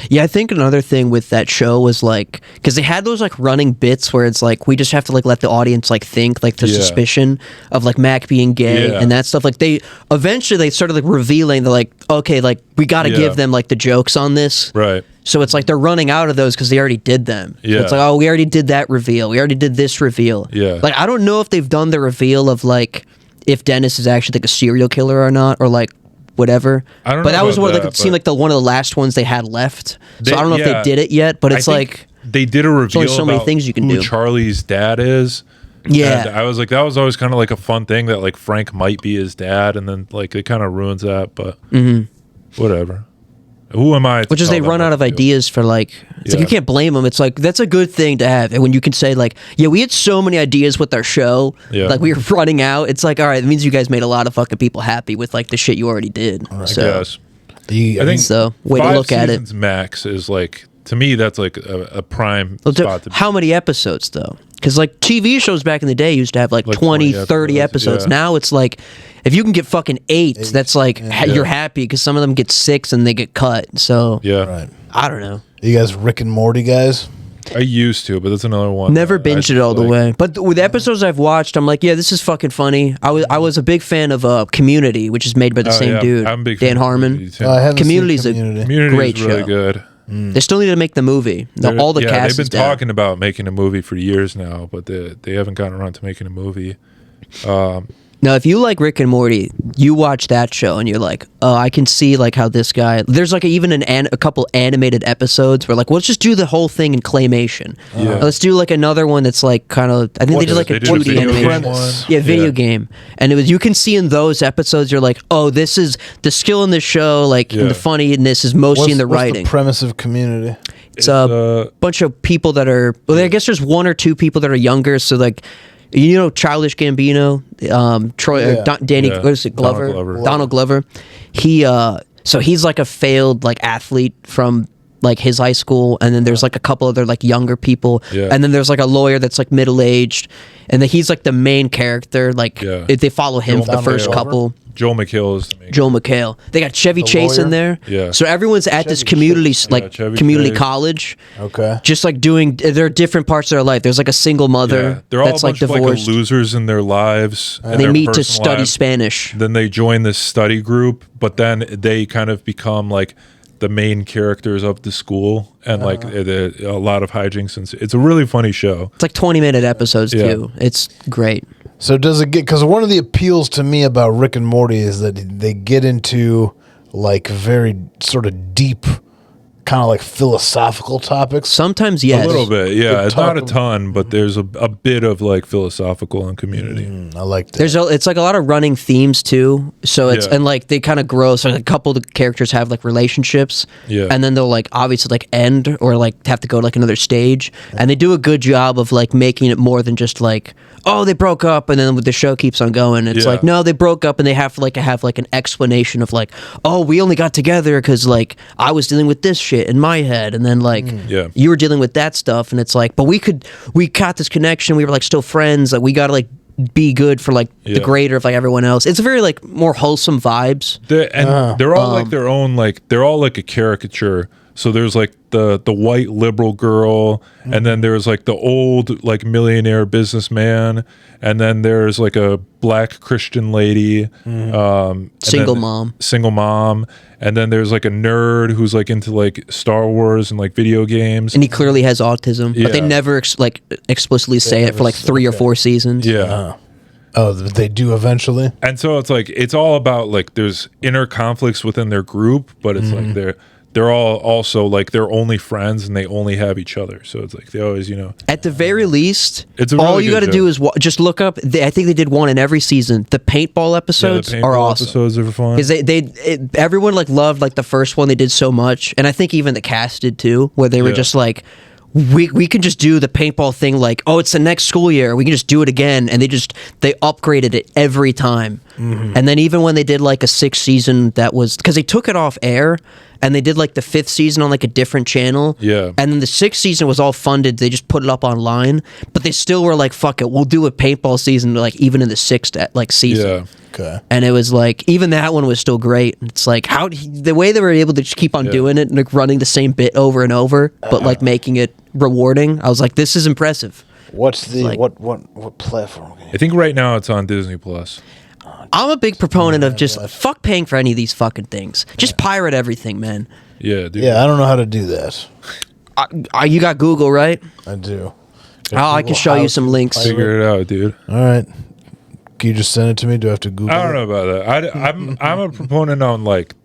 Yeah, I think another thing with that show was like, because they had those like running bits where it's like we just have to like let the audience like think like the Yeah. suspicion of like Mac being gay Yeah. and that stuff. Like they eventually started like revealing they're like, okay, like we got to Yeah. give them like the jokes on this. Right. So it's like they're running out of those because they already did them. So Yeah. it's like, oh, we already did that reveal. We already did this reveal. Yeah. Like I don't know if they've done the reveal of like if Dennis is actually like a serial killer or not, or like whatever. I don't but know that was about one of that, like it seemed but- like the one of the last ones they had left. So They- I don't know if yeah. they did it yet, but I it's think like they did a reveal only so many about things you can who do. Charlie's dad is. Yeah. And I was like, that was always kind of like a fun thing that like Frank might be his dad, and then like it kind of ruins that. But whatever. Who am I? to which is tell they them run what out of to do? ideas for like it's like Yeah. you can't blame them. It's like that's a good thing to have. And when you can say like, yeah, we had so many ideas with our show, Yeah. like we were running out. It's like, all right, it means you guys made a lot of fucking people happy with like the shit you already did. I So guess. You- I think So, way to 5 look at it. seasons max is like, to me, that's like a prime Well, spot to be. how many episodes though? Because like TV shows back in the day used to have like, Like 20, 20 30 episodes. episodes, yeah. Now it's like if you can get fucking 8, that's like you're happy because some of them get 6 and they get cut. So Yeah. Right. I don't know. You guys Rick and Morty guys? I used to, but that's another one. Never that I binged it all the like. way. But with episodes I've watched, I'm like, yeah, this is fucking funny. I was a big fan of Community, which is made by the Oh, same yeah. dude, I'm a big Dan fan of Harmon. Community, too. I haven't Community's seen a Community. Community great is really show. good. They still need to make the movie. All the yeah, cast they've been is down. talking about making a movie for years now, but they haven't gotten around to making a movie. Now, if you like Rick and Morty, you watch that show and you're like, oh, I can see like how this guy. There's like even a couple animated episodes where like, let's just do the whole thing in claymation. Yeah. Let's do like another one that's like kind of. I think they did like a They did a 2D video game animation. one. Yeah, video Yeah. game, and it was you can see in those episodes you're like, oh, this is the skill in this show, like Yeah. and the funniness is mostly in the writing. What's the premise of Community? It's a bunch of people that are. Well, I guess there's 1 or 2 people that are younger. So like, you know, Childish Gambino, Troy, Yeah. Danny, Yeah. what is it, Glover? Glover. Donald Glover. He, so he's like a failed like athlete from like his high school, and then there's like a couple other like younger people, Yeah. and then there's like a lawyer that's like middle aged, and then he's like the main character. Like Yeah. if they follow him Joel for the first McHale. couple. Joel McHale is the main. Joel McHale. They got Chevy Chase in lawyer? there. Yeah. So everyone's at this Chevy community, Chase. like Yeah, Chevy community Chase. college. Okay. Just like doing, there are different parts of their life. There's like a single mother Yeah, they're all that's a like bunch of like divorced. losers in their lives. and They their meet to personal study lives. Spanish. Then they join this study group, but then they kind of become like the main characters of the school, and like a lot of hijinks. And it's a really funny show. It's like 20-minute episodes Yeah. too. It's great. So does it get? Because one of the appeals to me about Rick and Morty is that they get into like very sort of deep kind of like philosophical topics. Sometimes, yes. A little bit, yeah. It's not a talk- ton, but there's a bit of like philosophical and community. I like that. It's like a lot of running themes too. So it's Yeah. and like they kind of grow. So like a couple of the characters have like relationships, Yeah. and then they'll like obviously like end or like have to go to like another stage. And they do a good job of like making it more than just like, oh, they broke up, and then the show keeps on going. It's Yeah. like, no, they broke up, and they have to have like an explanation of like, oh, we only got together because like I was dealing with this shit in my head, and then like Yeah. you were dealing with that stuff, and it's like, but we got this connection. We were like still friends. Like we got to like be good for like the Yeah. greater of like everyone else. It's a very like more wholesome vibes. They're all like their own, like they're all like a caricature. So there's like the white liberal girl, and then there's like the old like millionaire businessman, and then there's like a black Christian lady, and Single then- mom. single mom, and then there's like a nerd who's like into like Star Wars and like video games. And he clearly has autism, but they Yeah. never explicitly say it for like 3 or 4 seasons. Yeah. Oh, they do eventually. And so it's like it's all about like there's inner conflicts within their group, but it's like they're all also like they're only friends and they only have each other. So it's like they always, At the very least, It's a all really you good got to show. do is just look up. I think they did one in every season. The paintball episodes the are paintball awesome. episodes are fun. Because everyone like loved like the first one they did so much, and I think even the cast did too, where they were Yeah. just like, we can just do the paintball thing like, oh, it's the next school year, we can just do it again, and they upgraded it every time. And then even when they did like a 6th season, that was because they took it off air, and they did like the 5th season on like a different channel. Yeah. And then the 6th season was all funded. They just put it up online, but they still were like, fuck it, we'll do a paintball season like even in the 6th like season. Yeah. Okay. And it was like, even that one was still great. It's like the way they were able to just keep on Yeah. doing it and like running the same bit over and over, but like making it rewarding. I was like, this is impressive. What's the like- what platform? I think right now it's on Disney Plus. I'm a big proponent of just fuck paying for any of these fucking things. Just pirate everything, man. Yeah, dude. Yeah, I don't know how to do that. You got Google, right? I do. I can show you some links. Figure it out, dude. All right. Can you just send it to me? Do I have to Google? I don't know about that. I'm a proponent on like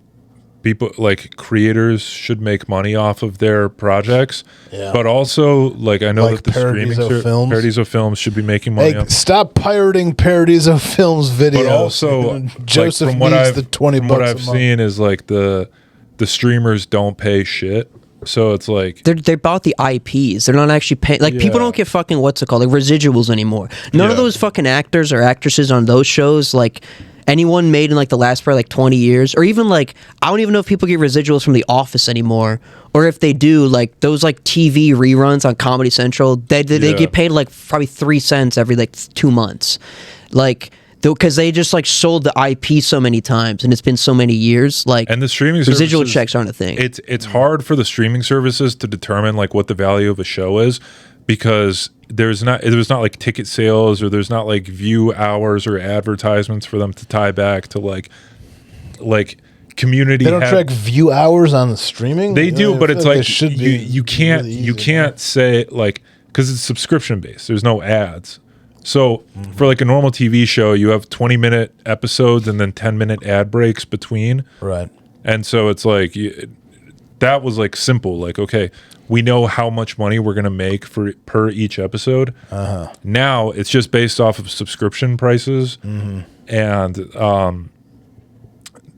people like creators should make money off of their projects, Yeah. but also like I know Like that the streaming Paradizo Films? Paradiso Films should be making money Hey, off. stop pirating Paradiso Films videos. But also, Joseph like, from what needs I've the 20 bucks what a I've month. seen is like the streamers don't pay shit. So it's like They bought the IPs. They're not actually paying. Like people Yeah. don't get fucking what's it called, like residuals anymore. None of Yeah. those fucking actors or actresses on those shows, like anyone made in like the last probably like 20 years, or even like I don't even know if people get residuals from The Office anymore, or if they do, like those like TV reruns on Comedy Central, they Yeah. get paid like probably 3 cents every like 2 months, like. Because they just like sold the IP so many times and it's been so many years, like and the streaming residual services, checks aren't a thing. It's hard for the streaming services to determine like what the value of a show is because there's not like ticket sales or there's not like view hours or advertisements for them to tie back to like community. They don't track view hours on the streaming. They do, I but feel it's like they should be you can't really you easy. can't say like because it's subscription based. There's no ads. So for like a normal TV show, you have 20-minute episodes and then 10-minute ad breaks between. Right. And so it's like that was like simple. Like, okay, we know how much money we're gonna make per each episode. Now it's just based off of subscription prices, and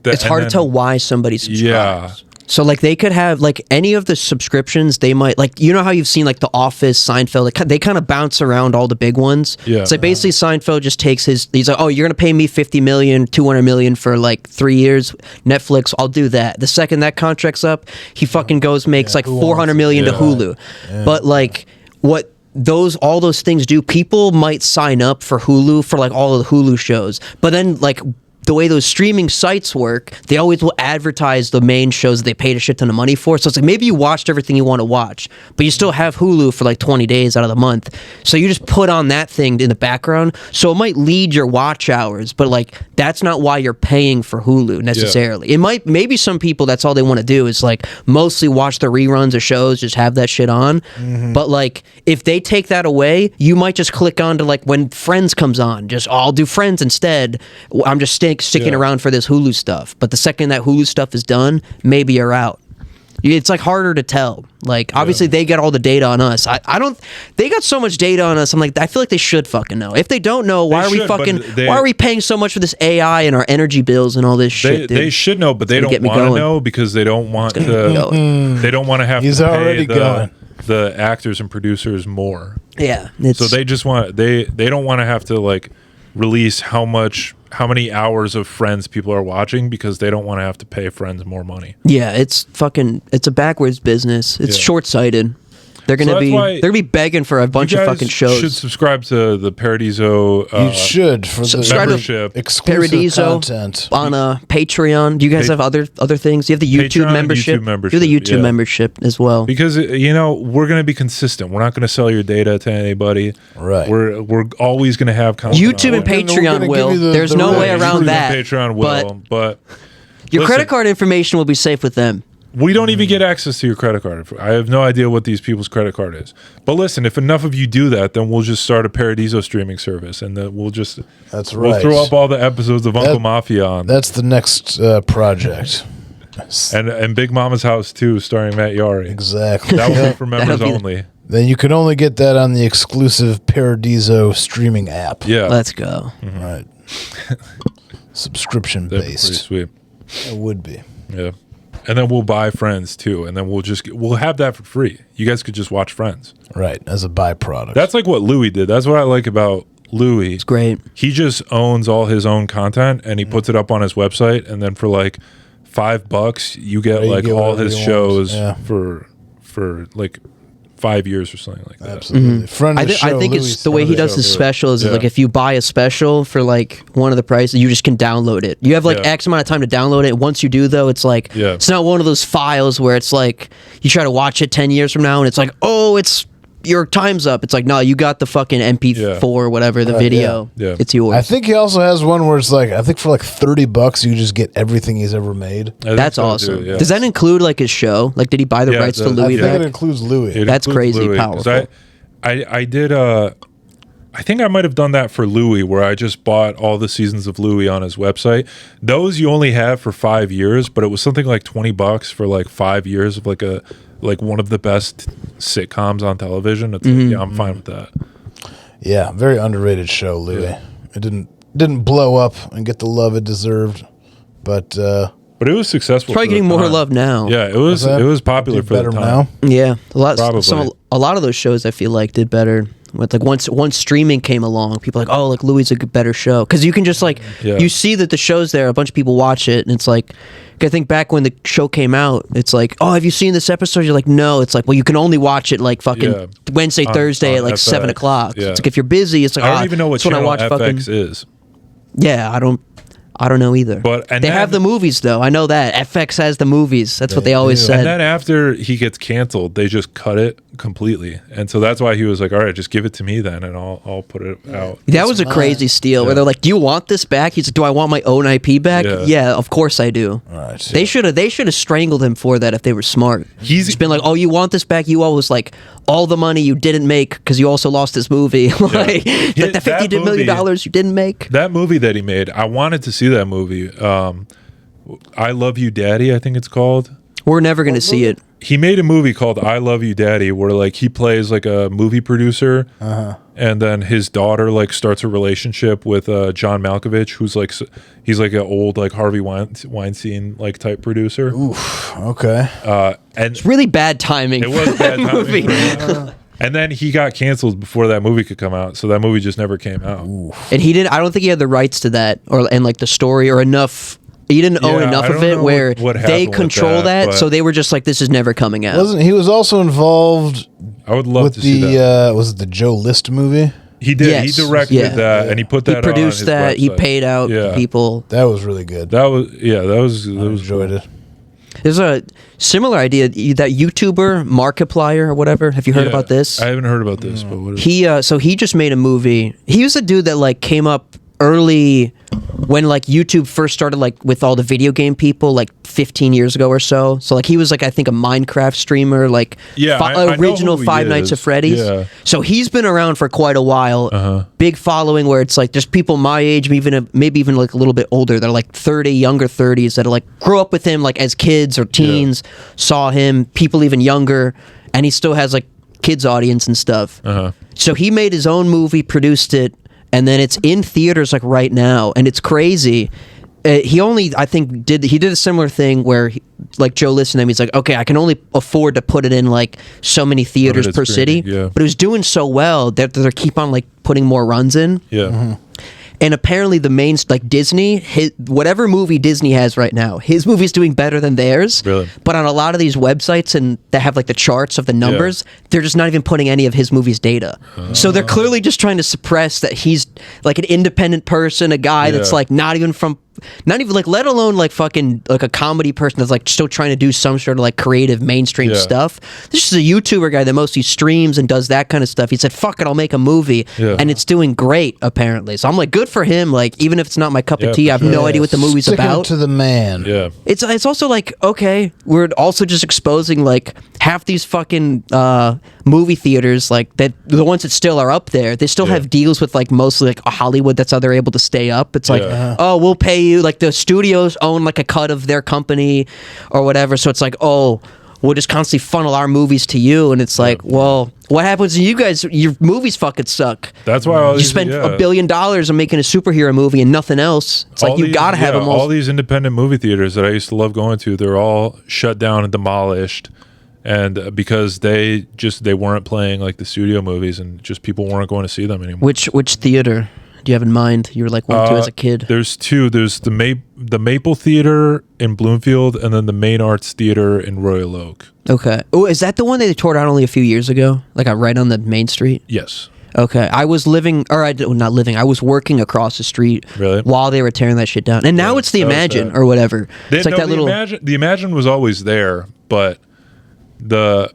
It's hard to tell why somebody subscribes. Yeah. So like they could have like any of the subscriptions. They might like how you've seen like The Office, Seinfeld. They kind of bounce around all the big ones. Yeah. So basically, Seinfeld just takes he's like, oh, you're gonna pay me 50 million, 200 million for like 3 years. Netflix, I'll do that. The second that contract's up, he fucking goes makes like who 400 million to Yeah. Hulu. But like what. All those things do, people might sign up for Hulu for like all of the Hulu shows, but then like the way those streaming sites work, they always will advertise the main shows that they paid a shit ton of money for. So it's like maybe you watched everything you want to watch, but you still have Hulu for like 20 days out of the month. So you just put on that thing in the background. So it might lead your watch hours, but like that's not why you're paying for Hulu necessarily. It might, maybe some people, that's all they want to do is like mostly watch the reruns of shows, just have that shit on. But like if they take that away, you might just click on to like when Friends comes on, just I'll do Friends instead. I'm just sticking Yeah. around for this Hulu stuff. But the second that Hulu stuff is done, maybe you're out. It's like harder to tell. Like obviously they get all the data on us. I don't. They got so much data on us. I'm like, I feel like they should fucking know. If they don't know, why why are we paying so much for this AI and our energy bills and all this shit? Dude? They should know, but they don't want to know because they don't want to. They don't want to have. He's to already pay going. The actors and producers more. Yeah. So they just want they don't want to have to like release how many hours of Friends people are watching because they don't want to have to pay Friends more money. Yeah, it's a backwards business. It's short-sighted. They're gonna be begging for a bunch of fucking shows. You should subscribe to the Paradizo. You should for the membership. Exclusive Paradizo content on Patreon. Do you guys have other things? You have the YouTube Patreon membership. YouTube membership. Do the YouTube membership as well. Because we're gonna be consistent. We're not gonna sell your data to anybody. Right. We're always gonna have content. YouTube and Patreon will. There's no way around that. Patreon will, but your credit card information will be safe with them. We don't even get access to your credit card. I have no idea what these people's credit card is. But listen, if enough of you do that, then we'll just start a Paradizo streaming service, and then we'll just we'll throw up all the episodes of Uncle Mafia on. That's the next project. And Big Mama's House too, starring Matt Yari. Exactly. That will be for members only. Then you can only get that on the exclusive Paradizo streaming app. Yeah, let's go. Mm-hmm. Right. Subscription based. Pretty sweet. It would be. Yeah. And then we'll buy Friends too, and then we'll have that for free. You guys could just watch Friends, right? As a byproduct. That's like what Louis did. That's what I like about Louis. It's great. He just owns all his own content, and he puts it up on his website. And then for like $5, you get all his shows for like 5 years or something like that. Absolutely. Friend of the show, I think Louis it's the way he does his specials is like if you buy a special for like one of the prices, you just can download it. You have like X amount of time to download it. Once you do though, it's like it's not one of those files where it's like you try to watch it 10 years from now and it's like, oh, it's your time's up. It's like, no, you got the fucking MP4 or whatever, the video. Yeah. It's yours. I think he also has one where it's like, I think for like $30 you just get everything he's ever made. That's awesome. Too, Does that include like his show? Like, did he buy the rights to Louis? I think it includes Louis. That's crazy Louis, powerful. I did I think I might have done that for Louis, where I just bought all the seasons of Louis on his website. Those you only have for 5 years, but it was something like $20 for like 5 years of like one of the best sitcoms on television. It's yeah, I'm fine with that. Yeah, very underrated show, Louis. Yeah. It didn't blow up and get the love it deserved, but it was successful. Probably getting more love now. Yeah, it was popular for the time. Now? Yeah, a lot of those shows I feel like did better. With like once streaming came along, people are like, oh, like Louis is a better show because you can just like you see that the show's there, a bunch of people watch it, and it's like I think back when the show came out, it's like, oh, have you seen this episode? You're like, no. It's like, well, you can only watch it like fucking Wednesday, Thursday at like FX. 7 o'clock. Yeah. It's like if you're busy, it's like I don't even know what channel FX is. Yeah, I don't know either. But they have the movies though. I know that FX has the movies. That's what they always said. And then after he gets canceled, they just cut it completely. And so that's why he was like, "All right, just give it to me then, and I'll put it out." That was a crazy steal. Where they're like, "Do you want this back?" He's like, "Do I want my own IP back?" Yeah, of course I do. Right. They should have strangled him for that if they were smart. He's just been like, "Oh, you want this back? You always like all the money you didn't make because you also lost this movie, like the $50 million you didn't make." That movie that he made, I wanted to see that movie. I Love You, Daddy, I think it's called. We're never going to see it. He made a movie called I Love You, Daddy, where like he plays like a movie producer, and then his daughter like starts a relationship with John Malkovich, who's like he's like an old like Harvey Weinstein like type producer. Oof. Okay. And it's really bad timing. It was bad timing. And then he got canceled before that movie could come out, so that movie just never came out. Oof. And he didn't. I don't think he had the rights to that, and like the story or enough. He didn't own enough of it where they control that, so they were just like, "This is never coming out." He was also involved? I would love to see that. Was it the Joe List movie? He did. Yes. He directed that, and he put that. He produced on that. his He paid out people. That was really good. That was. I enjoyed it. There's a similar idea that YouTuber Markiplier or whatever. Have you heard about this? I haven't heard about this, but what is he just made a movie. He was a dude that like came up early when like YouTube first started, like with all the video game people, like 15 years ago or so. So like he was like I think a Minecraft streamer, like I original know who he Five Nights at is. Freddy's. Yeah. So he's been around for quite a while. Big following where it's like there's people my age, maybe even like a little bit older that are like 30, younger 30s that are like grew up with him like as kids or teens, saw him, people even younger, and he still has like kids audience and stuff. So he made his own movie, produced it, and then it's in theaters like right now, and it's crazy. He only, I think, did a similar thing where, like Joe listened to him, he's like, okay, I can only afford to put it in like so many theaters per city, but it was doing so well that they keep on like putting more runs in. And apparently the main, like Disney, whatever movie Disney has right now, his movie's doing better than theirs. Really? But on a lot of these websites and that have like the charts of the numbers, they're just not even putting any of his movie's data. So they're clearly just trying to suppress that he's like an independent person, a guy that's like not even like, let alone like fucking like a comedy person that's like still trying to do some sort of like creative mainstream stuff. This is a YouTuber guy that mostly streams and does that kind of stuff. He said, fuck it, I'll make a movie. And it's doing great, apparently. So I'm like, good for him. Like, even if it's not my cup of tea, I have no idea what the movie's Sticking about. it to the man. It's also like, okay, we're also just exposing like half these fucking movie theaters, like that the ones that still are up there, they still have deals with like mostly like Hollywood. That's how they're able to stay up. It's like, oh, we'll pay you, like the studios own like a cut of their company or whatever, so it's like, oh, we'll just constantly funnel our movies to you, and it's like, well, what happens when your movies fucking suck? That's why you spend $1 billion on making a superhero movie and nothing else. It's like you gotta have them all these independent movie theaters that I used to love going to, they're all shut down and demolished, and because they weren't playing like the studio movies, and just people weren't going to see them anymore. Which theater do you have in mind? You were like went to as a kid. There's two. There's the Maple Theater in Bloomfield, and then the Main Arts Theater in Royal Oak. Okay. Oh, is that the one they tore down only a few years ago? Like right on the main street? Yes. Okay. I was I was working across the street while they were tearing that shit down. And now it's the Imagine or whatever. It's like that little the Imagine was always there, but the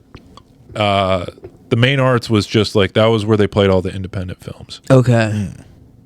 Main Arts was just like, that was where they played all the independent films. Okay.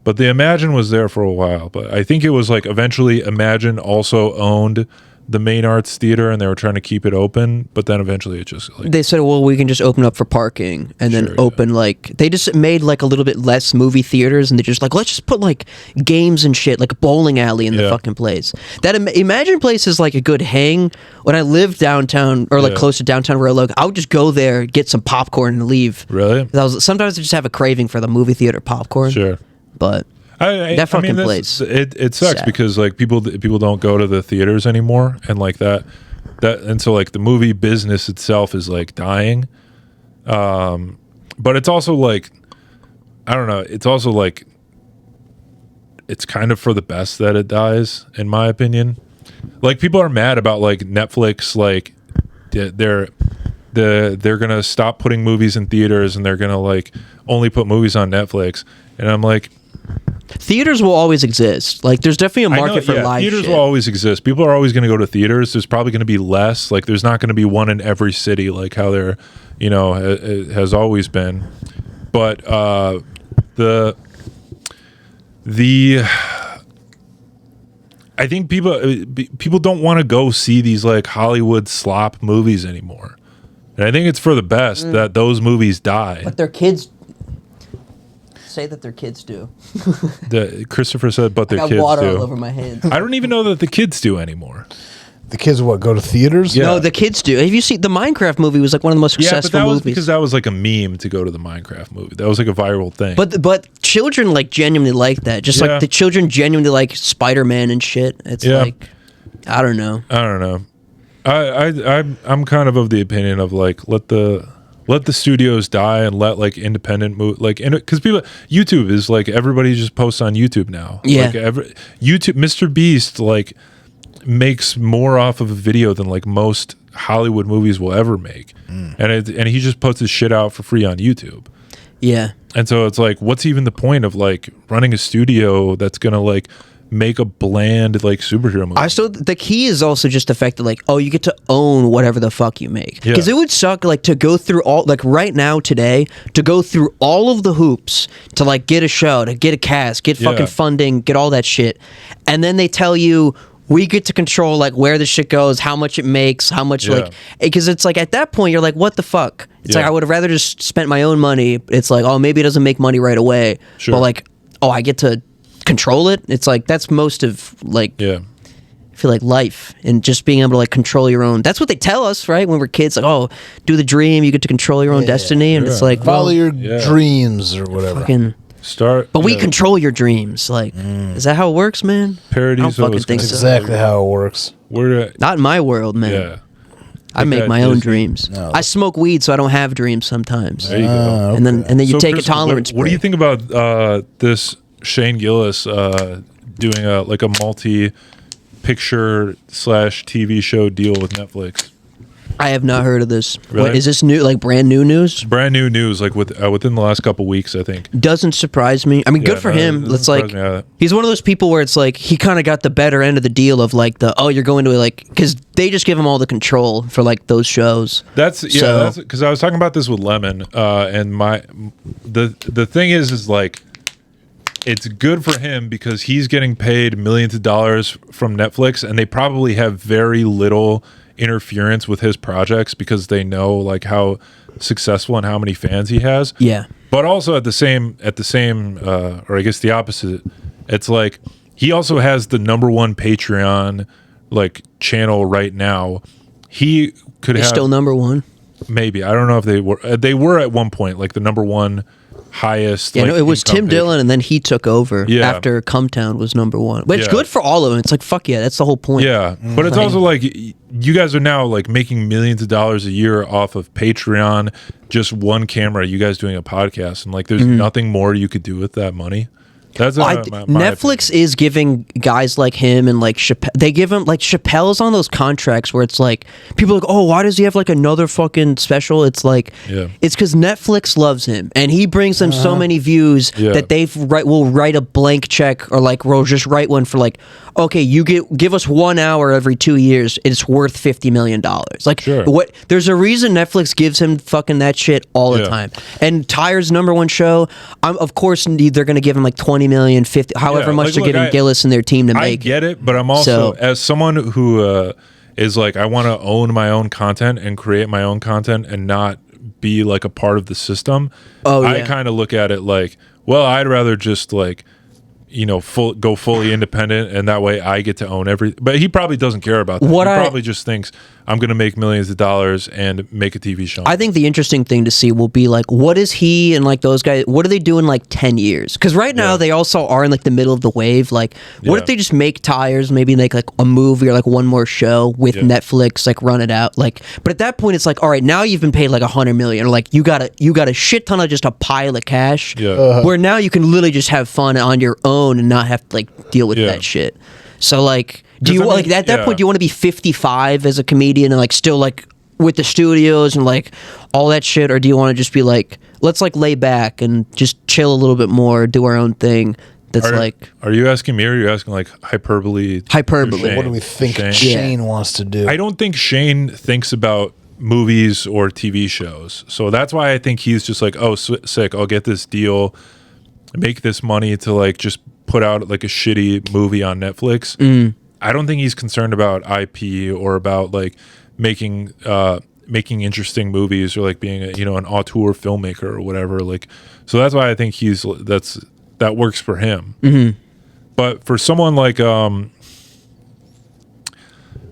But the Imagine was there for a while, but I think it was like eventually Imagine also owned the Main Arts Theater, and they were trying to keep it open, but then eventually it just like, they said, well, we can just open up for parking, and then open like, they just made like a little bit less movie theaters, and they're just like, let's just put like games and shit, like a bowling alley in the fucking place. That Imagine place is like a good hang. When I lived downtown or like close to downtown Royal Oak, I would just go there, get some popcorn, and leave. Really? Sometimes I just have a craving for the movie theater popcorn. Sure. But that fucking place, it sucks because like people don't go to the theaters anymore, and like that, and so like the movie business itself is like dying. But it's also like, I don't know. It's also like, it's kind of for the best that it dies, in my opinion. Like people are mad about like Netflix, like they're gonna stop putting movies in theaters, and they're gonna like only put movies on Netflix, and I'm like, theaters will always exist. Like, there's definitely a market for live theaters shit. will always exist. People are always going to go to theaters. There's probably going to be less. Like, there's not going to be one in every city, like how there, it has always been. But the I think people don't want to go see these like Hollywood slop movies anymore, and I think it's for the best that those movies die. But their kids say that their kids do. Kristofer said, but their kids do. Water all over my hands. I don't even know that the kids do anymore. The kids go to theaters? Yeah. No, the kids do. Have you seen the Minecraft movie? Was like one of the most successful movies. Because that was like a meme to go to the Minecraft movie. That was like a viral thing. But children like genuinely like that. Just like the children genuinely like Spider-Man and shit. It's like, I don't know. I'm kind of the opinion of like, let the studios die and let like independent because YouTube is like, everybody just posts on YouTube now. Yeah. Like YouTube, Mr. Beast like makes more off of a video than like most Hollywood movies will ever make, and he just puts his shit out for free on YouTube. Yeah. And so it's like, what's even the point of like running a studio that's gonna like make a bland like superhero movie. The key is also just the fact that like, oh, you get to own whatever the fuck you make. Because it would suck like to go through all like right now today to go through all of the hoops to like get a show, to get a cast, get fucking funding, get all that shit, and then they tell you we get to control like where the shit goes, how much it makes, how much like, because it's like at that point you're like, what the fuck? It's like I would have rather just spent my own money. It's like, oh, maybe it doesn't make money right away, but like, oh, I get to control it. It's like that's most of like I feel like life and just being able to like control your own. That's what they tell us, right? When we're kids, like, oh, do the dream, you get to control your own destiny, and it's like follow your dreams or whatever. Fucking but we control your dreams. Like, is that how it works, man? Paradizo fucking think That's exactly how it works. Not in my world, man. Yeah. I make my own dreams. No. I smoke weed, so I don't have dreams sometimes. There you go. And then you take Chris, a tolerance. What do you think about this Shane Gillis doing a multi-picture / TV show deal with Netflix? I have not heard of this. Really? Wait, is this new? Like brand new news? Brand new news, like within the last couple weeks, I think. Doesn't surprise me. I mean, good for him. It's like he's one of those people where it's like he kind of got the better end of the deal of like you're going to like because they just give him all the control for like those shows. That's because I was talking about this with Lemon, and the thing is like. It's good for him because he's getting paid millions of dollars from Netflix, and they probably have very little interference with his projects because they know like how successful and how many fans he has. Yeah. But also at the same, or I guess the opposite, it's like he also has the #1 Patreon like channel right now. He could have still #1. Maybe I don't know if they were. They were at one point like the #1. Highest. Yeah, no, it was Tim Dillon, and then he took over after Cumtown was #1. But it's good for all of them. It's like fuck yeah, that's the whole point. Yeah, but it's also like you guys are now like making millions of dollars a year off of Patreon, just one camera. You guys doing a podcast, and like there's nothing more you could do with that money. That's my Netflix opinion. is giving guys like him and like Chappelle. They give him like Chappelle's on those contracts where it's like people are like, oh, why does he have like another fucking special? It's like it's because Netflix loves him and he brings them so many views that they will write a blank check or like we'll just write one for like, okay, you give us 1 hour every 2 years, it's worth $50 million. Like what? There's a reason Netflix gives him fucking that shit all the time. And Tyre's #1 show, of course they're gonna give him like 20 million, 50, however much they're getting Gillis and their team to make. I get it, but I'm also as someone who is like I want to own my own content and create my own content and not be like a part of the system. I kind of look at it like, well, I'd rather just like go fully independent, and that way I get to own everything. But he probably doesn't care about that. He probably just thinks I'm going to make millions of dollars and make a TV show. I think the interesting thing to see will be like, what is he and like those guys? What do they do in like 10 years? Because right now they also are in like the middle of the wave. Like, what if they just make Tires, maybe make like a movie or like one more show with Netflix, like run it out. Like, but at that point, it's like, all right, now you've been paid like $100 million, or like you got a shit ton of just a pile of cash. Where now you can literally just have fun on your own and not have to like deal with that shit. So like, do you like at that point do you want to be 55 as a comedian and like still like with the studios and like all that shit, or do you want to just be like, let's like lay back and just chill a little bit more, do our own thing? Are you asking me, or are you asking like hyperbole? What do we think Shane wants to do? I don't think Shane thinks about movies or TV shows, so that's why I think he's just like, oh, sick, I'll get this deal, make this money to like just put out like a shitty movie on Netflix. I don't think he's concerned about IP or about like making interesting movies or like being an auteur filmmaker or whatever. Like, so that's why I think that works for him. But for someone like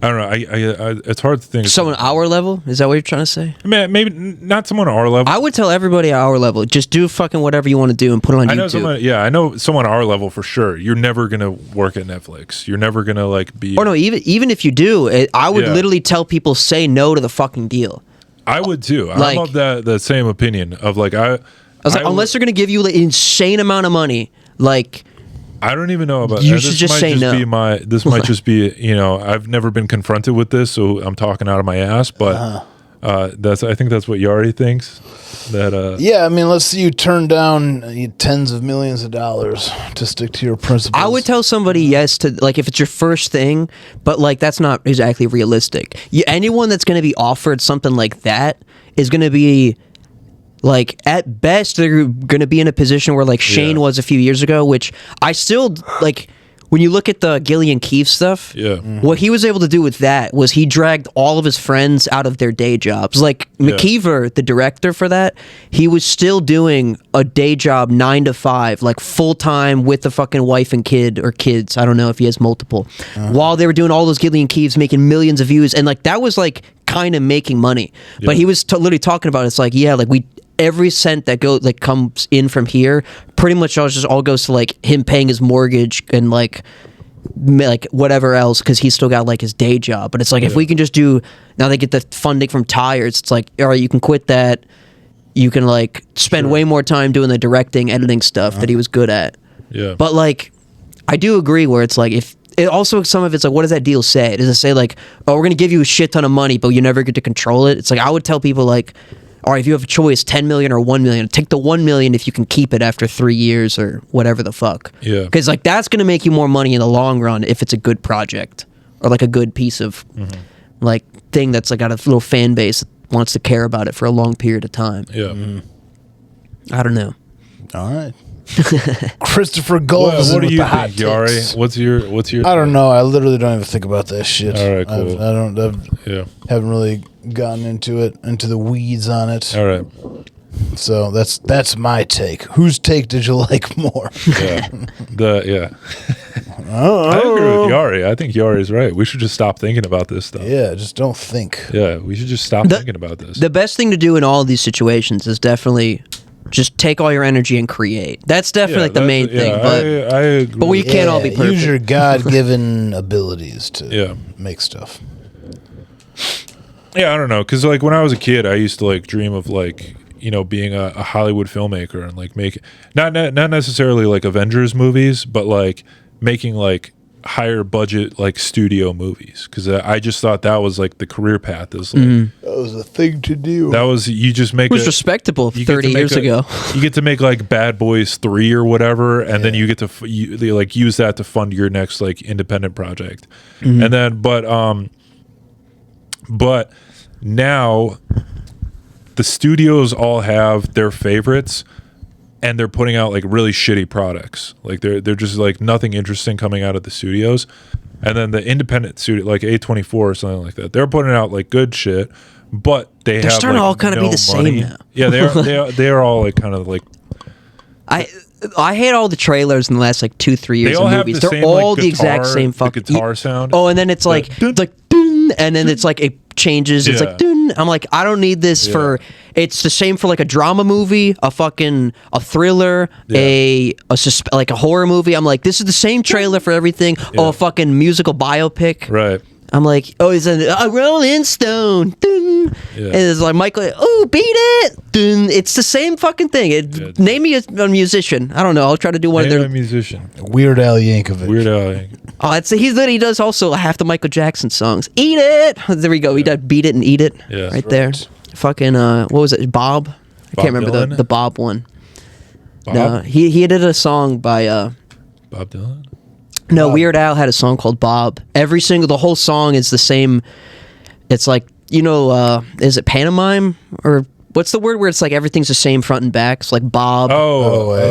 I don't know. I it's hard to think. Someone our level? Is that what you're trying to say? I mean, maybe not someone our level. I would tell everybody at our level, just do fucking whatever you want to do and put it on YouTube. I know someone our level for sure. You're never gonna work at Netflix. You're never gonna like be. Or no, even if you do, I would literally tell people say no to the fucking deal. I would too. I'm of the same opinion of like I was like, unless they're gonna give you an insane amount of money, like. I don't even know about. You should just say no. This might just be. I've never been confronted with this, so I'm talking out of my ass. But I think that's what Yari thinks. That Yeah, I mean, let's see you turn down tens of millions of dollars to stick to your principles. I would tell somebody yes to, like, if it's your first thing, but like that's not exactly realistic. Anyone that's going to be offered something like that is going to be, like, at best they're going to be in a position where like Shane was a few years ago, which I still like. When you look at the Gillian Keefe stuff, what he was able to do with that was he dragged all of his friends out of their day jobs. Like McKeever, the director for that, he was still doing a day job 9 to 5, like full time with the fucking wife and kid or kids. I don't know if he has multiple. While they were doing all those Gillian Keefes, making millions of views, and like that was like kind of making money. But he was literally talking about it's like every cent that comes in from here pretty much all goes to like him paying his mortgage and like whatever else, because he's still got like his day job. But it's like if we can just do, now they get the funding from Tires, it's like, all right, you can quit that, you can like spend way more time doing the directing, editing stuff that he was good at. But like I do agree where it's like, if it also, some of it's like, what does that deal say? Does it say like, oh, we're gonna give you a shit ton of money but you never get to control it? It's like, I would tell people like, all right, if you have a choice, 10 million or 1 million, take the 1 million if you can keep it after 3 years or whatever the fuck. Because like that's going to make you more money in the long run if it's a good project or like a good piece of like thing that's like got a little fan base that wants to care about it for a long period of time. I don't know. All right. Christopher Gulvezan. What do you with the think, hot Yari? takes. What's your? I don't know. I literally don't even think about that shit. All right, cool. I haven't really gotten into the weeds on it. All right. So that's my take. Whose take did you like more? I agree with Yari. I think Yari's right. We should just stop thinking about this stuff. Yeah, just don't think. Yeah, we should just stop thinking about this. The best thing to do in all of these situations is definitely just take all your energy and create. That's definitely like the main thing. But I agree. But we can't all be perfect. Use your God-given abilities to make stuff. Yeah, I don't know, because like when I was a kid, I used to like dream of like, you know, being a Hollywood filmmaker and like make not necessarily like Avengers movies, but like making like higher budget like studio movies, because I just thought that was like the career path. Is like that was a thing to do. That was, you just make it was respectable 30 years ago. You get to make like Bad Boys 3 or whatever, and then you get to they like use that to fund your next like independent project. And then but now the studios all have their favorites, and they're putting out like really shitty products. Like they're just like nothing interesting coming out of the studios. And then the independent studio like A24 or something like that, they're putting out like good shit, but they're have starting like, to all kind of be the money. same now. Yeah, they are all like kind of like, I hate all the trailers in the last like 2-3 years they all of have movies. the They're same, all like, the exact same fucking guitar sound. Oh, and then it's like it's like dun, and then it's like it changes. It's like dun. I'm like, I don't need this for. It's the same for like a drama movie, a thriller, like a horror movie. I'm like, this is the same trailer for everything. Oh, a fucking musical biopic. Right. I'm like, oh, it's a Rolling Stone. Dun. And it's like Michael, oh, beat it. Dun. It's the same fucking thing. Name me a musician. I don't know. I'll try to do one of their. A musician. Weird Al Yankovic. Weird Al Yankovic. Oh, he does also half the Michael Jackson songs. Eat it. There we go. He does Beat It and Eat It. Yeah, right there. Fucking what was it? Bob? I can't remember the Bob one. Bob? No, he did a song by Bob Dylan. No, Weird Al had a song called Bob. The whole song is the same. It's like, you know, is it pantomime or what's the word where it's like everything's the same front and back? It's like Bob,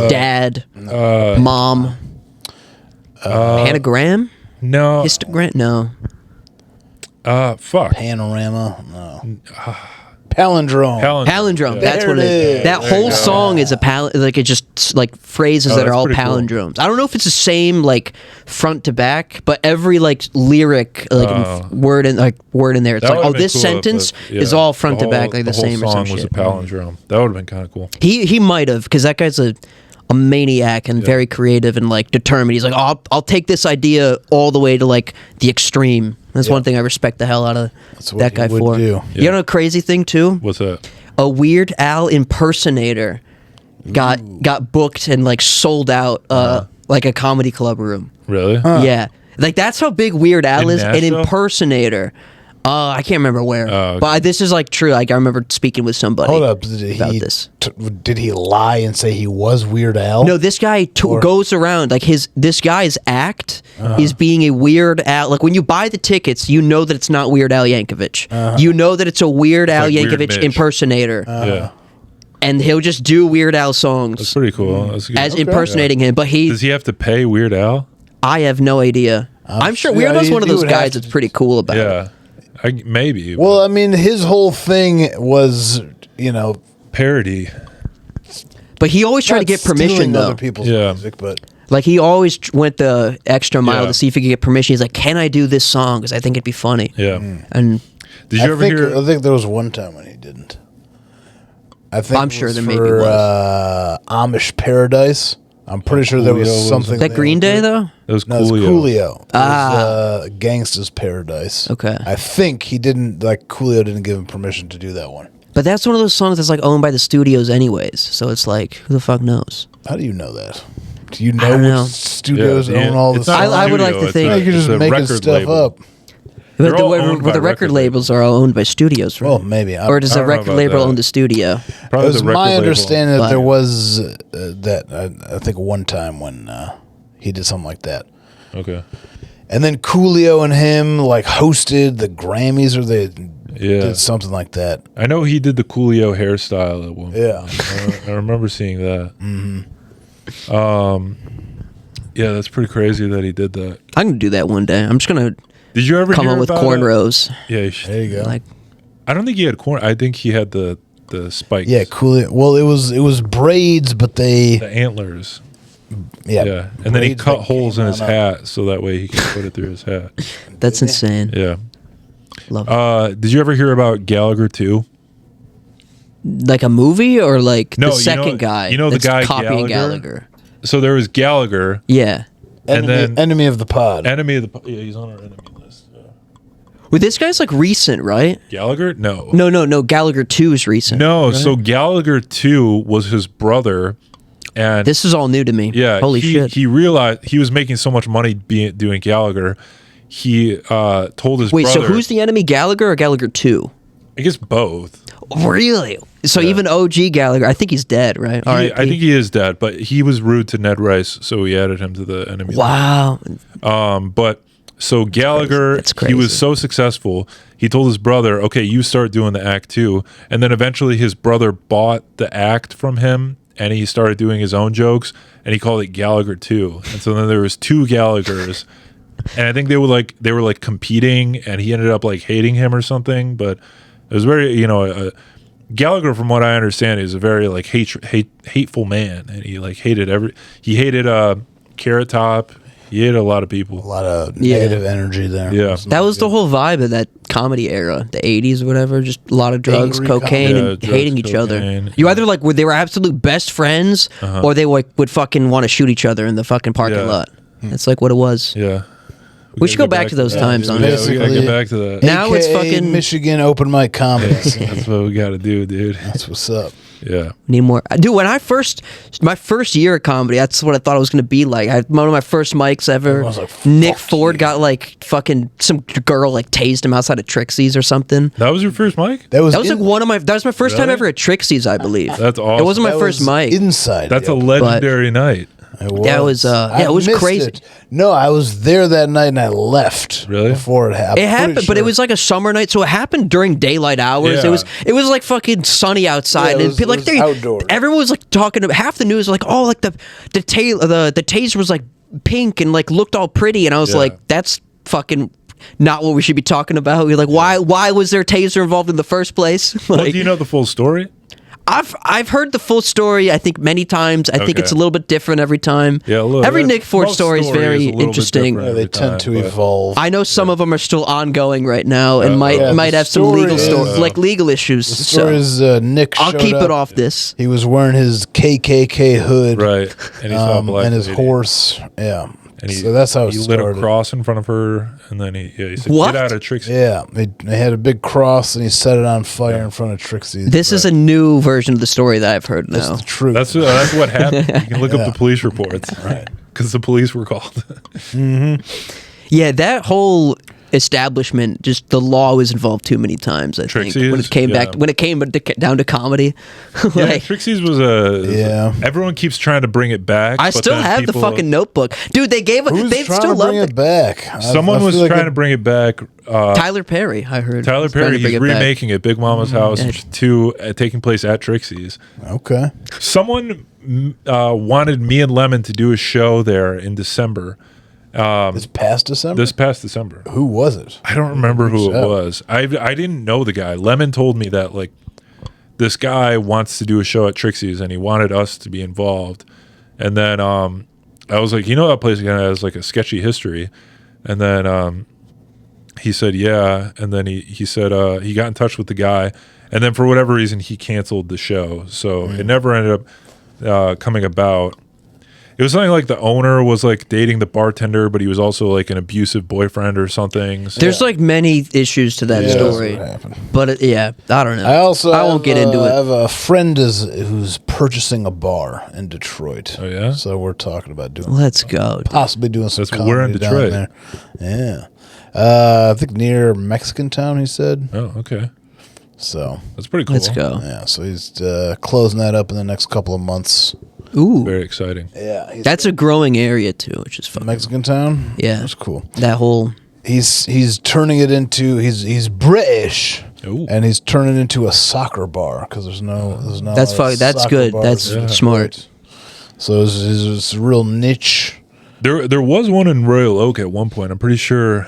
Dad, Mom, Panagram? No. Histogram? No. Fuck. Panorama? No. Palindrome. Palindrome. That's what it is. That whole song is a like it just like phrases that are all palindromes. Cool. I don't know if it's the same like front to back, but every like lyric like word in there, it's like this sentence is all front to back like the same. The whole song was a palindrome. That would have been kind of cool. He might have, because that guy's a maniac and very creative and like determined. He's like, oh, I'll take this idea all the way to like the extreme. That's one thing I respect the hell out of that guy for. You know a crazy thing too? What's that? A Weird Al impersonator got booked and like sold out like a comedy club room. Really? Yeah. Like that's how big Weird Al is. Nashville? An impersonator I can't remember where. Okay. But this is like true. Like I remember speaking with somebody. Hold up. about this. Did he lie and say he was Weird Al? No, this guy goes around like this guy's act is being a Weird Al. Like when you buy the tickets, you know that it's not Weird Al Yankovic. You know that it's a Weird Al like Weird Yankovic Mitch. impersonator. Yeah. And he'll just do Weird Al songs. That's pretty cool. That's good. As impersonating him. But Does he have to pay Weird Al? I have no idea. I'm sure Weird Al's one of those guys that's pretty cool about it. Yeah. Maybe. Well, I mean, his whole thing was, parody. But he always tried to get permission, though. Other people's music, but like he always went the extra mile Yeah. to see if he could get permission. He's like, "Can I do this song? Because I think it'd be funny." Yeah. And Did you ever hear? I think there was one time when he didn't. I think I'm it sure was there for, maybe was. Amish Paradise. I'm pretty sure there was Coolio was something. that Green Day though. That was No, it was Coolio. Coolio. It was, Gangsta's Paradise. Okay. I think he didn't, Coolio didn't give him permission to do that one. But that's one of those songs that's like owned by the studios, anyways. So it's like, who the fuck knows? How do you know that? Do you I know don't which know. studios Yeah, own all it's this? not a I would like studio, to it's think- Yeah, you're just it's a making record stuff label. up. They're But all owned by the record labels are all owned by studios, right? Well, maybe. Or does I the don't know record about label that. own the studio? It Probably was the record my label. understanding that But- there was I think one time when he did something like that. Okay. And then Coolio and him hosted the Grammys, or they Yeah. did something like that. I know he did the Coolio hairstyle at one point. Yeah. I remember seeing that. Yeah, that's pretty crazy that he did that. I'm gonna do that one day. I'm just gonna Did you ever come hear up with about cornrows. Yeah, you should. There you go. Like, I don't think he had corn. I think he had the spikes. Yeah, Coolio. Well, it was braids, but they The antlers. yeah. Yeah. And then he braids cut that holes in came his on up. hat so that way he could put it through his hat. that's insane. Yeah. Love it. Did you ever hear about Gallagher 2? Like a movie or like No, the you second know- guy? you know the that's guy copying Gallagher? So there was Gallagher, Yeah. and then enemy of the pod. enemy of the. Yeah, he's on our enemy list. Yeah. Well, this guy's like recent, right? Gallagher? No. No. Gallagher 2 is recent. No, so Gallagher 2 was his brother, and This is all new to me. yeah, Holy shit. He realized he was making so much money doing Gallagher. He told his Wait, brother. so who's the enemy, Gallagher or Gallagher 2? I guess both. Really? So even OG Gallagher, I think he's dead, right? I think he is dead, but he was rude to Ned Rice, so he added him to the enemy. Wow. But so Gallagher, That's he was crazy. so successful. He told his brother, "Okay, you start doing the act too." And then eventually, his brother bought the act from him, and he started doing his own jokes, and he called it Gallagher 2. And so then there was 2 Gallaghers, and I think they were like competing, and he ended up like hating him or something. But it was very, Gallagher, from what I understand, is a very like hateful man, and he like hated Carrot Top. He hated a lot of people. A lot of Yeah. negative energy there. Yeah. It's That not was the good. whole vibe of that comedy era, the 80s or whatever. Just a lot of drugs, Angry cocaine, comedy. and Yeah, hating drugs, each other. cocaine. You either like they were absolute best friends, or they would fucking want to shoot each other in the fucking parking Yeah. lot. That's like what it was. Yeah. We should gotta go back to those times, dude. honestly. Yeah, we gotta get Basically- back to that. Now it's AKA fucking- Michigan open mic comedy. That's what we gotta do, dude. That's what's up. Yeah. Need more, dude. When my first year of comedy, that's what I thought it was gonna be like. One of my first mics ever. Everyone's like, Nick "Fuck Ford you." got like fucking some girl like tased him outside of Trixie's or something. That was your first mic? That was That was like one of my. That was my first time Really? ever at Trixie's, I believe. That's awesome. It wasn't my that first was mic. Inside. That's a joke. legendary night. It That was, I it was missed crazy. it. No, I was there that night and I left. Really? Before it happened. It happened, but it was like a summer night, so it happened during daylight hours. Yeah. It was like fucking sunny outside, Yeah, it and was- people it like was outdoors. everyone was like talking. Half the news was like, oh, like the taser was like pink and like looked all pretty, and I was Yeah. like, that's fucking not what we should be talking about. We're like, why was there a taser involved in the first place? Well, Like, do you know the full story? I've heard the full story. I think many times. I think Okay. it's a little bit different every time. Yeah, a little- every Nick Ford most story is story very is a little bit interesting. different. Yeah, they every tend time, to but- evolve. I know some of them are still ongoing right now, and might Yeah, the have some story legal is- like legal issues. The story is Nick I'll showed keep up. it off this. He was wearing his KKK hood. Right. And he saw a black and his lady. horse. Yeah. And so that's how it he lit started. a cross in front of her, and then he said, What? "Get out of Trixie." Yeah, they had a big cross and he set it on fire in front of Trixie. This is a new version of the story that I've heard That's now. the truth. That's what happened. You can look Yeah. up the police reports, right? Because the police were called. Yeah, that whole establishment, just the law was involved too many times. I think when it came down to comedy. Like, Trixie's was everyone keeps trying to bring it back. I still have the fucking Notebook, dude. They still love it back. Someone was trying to bring it back. Tyler Perry, I heard. Tyler Perry, he's remaking it. Big Mama's House 2, taking place at Trixie's. Okay. Someone wanted me and Lemon to do a show there in December. This past December? Who was it? I don't remember who it was. I didn't know the guy. Lemon told me that like this guy wants to do a show at Trixie's and he wanted us to be involved. And then I was like, you know, that place again has like a sketchy history. And then he said, yeah. And then he said he got in touch with the guy. And then for whatever reason, he canceled the show. So it never ended up coming about. It was something like the owner was like dating the bartender, but he was also like an abusive boyfriend or something. So there's like many issues to that story. That's what happened. But I don't know. I won't get into it. I have a friend who's purchasing a bar in Detroit. Oh yeah. So we're talking about doing. Let's go. Possibly doing some. We're in Detroit. Down there. Yeah. I think near Mexican Town. He said. Oh, okay. So that's pretty cool. Let's go. Yeah. So he's closing that up in the next couple of months. Ooh, very exciting. Yeah, that's a growing area too, which is fucking Mexican Town. Yeah, that's cool. That whole he's turning it into he's British. Ooh. And he's turning it into a soccer bar because there's no. That's fucking. That's good. That's smart. So it's a real niche. There was one in Royal Oak at one point. I'm pretty sure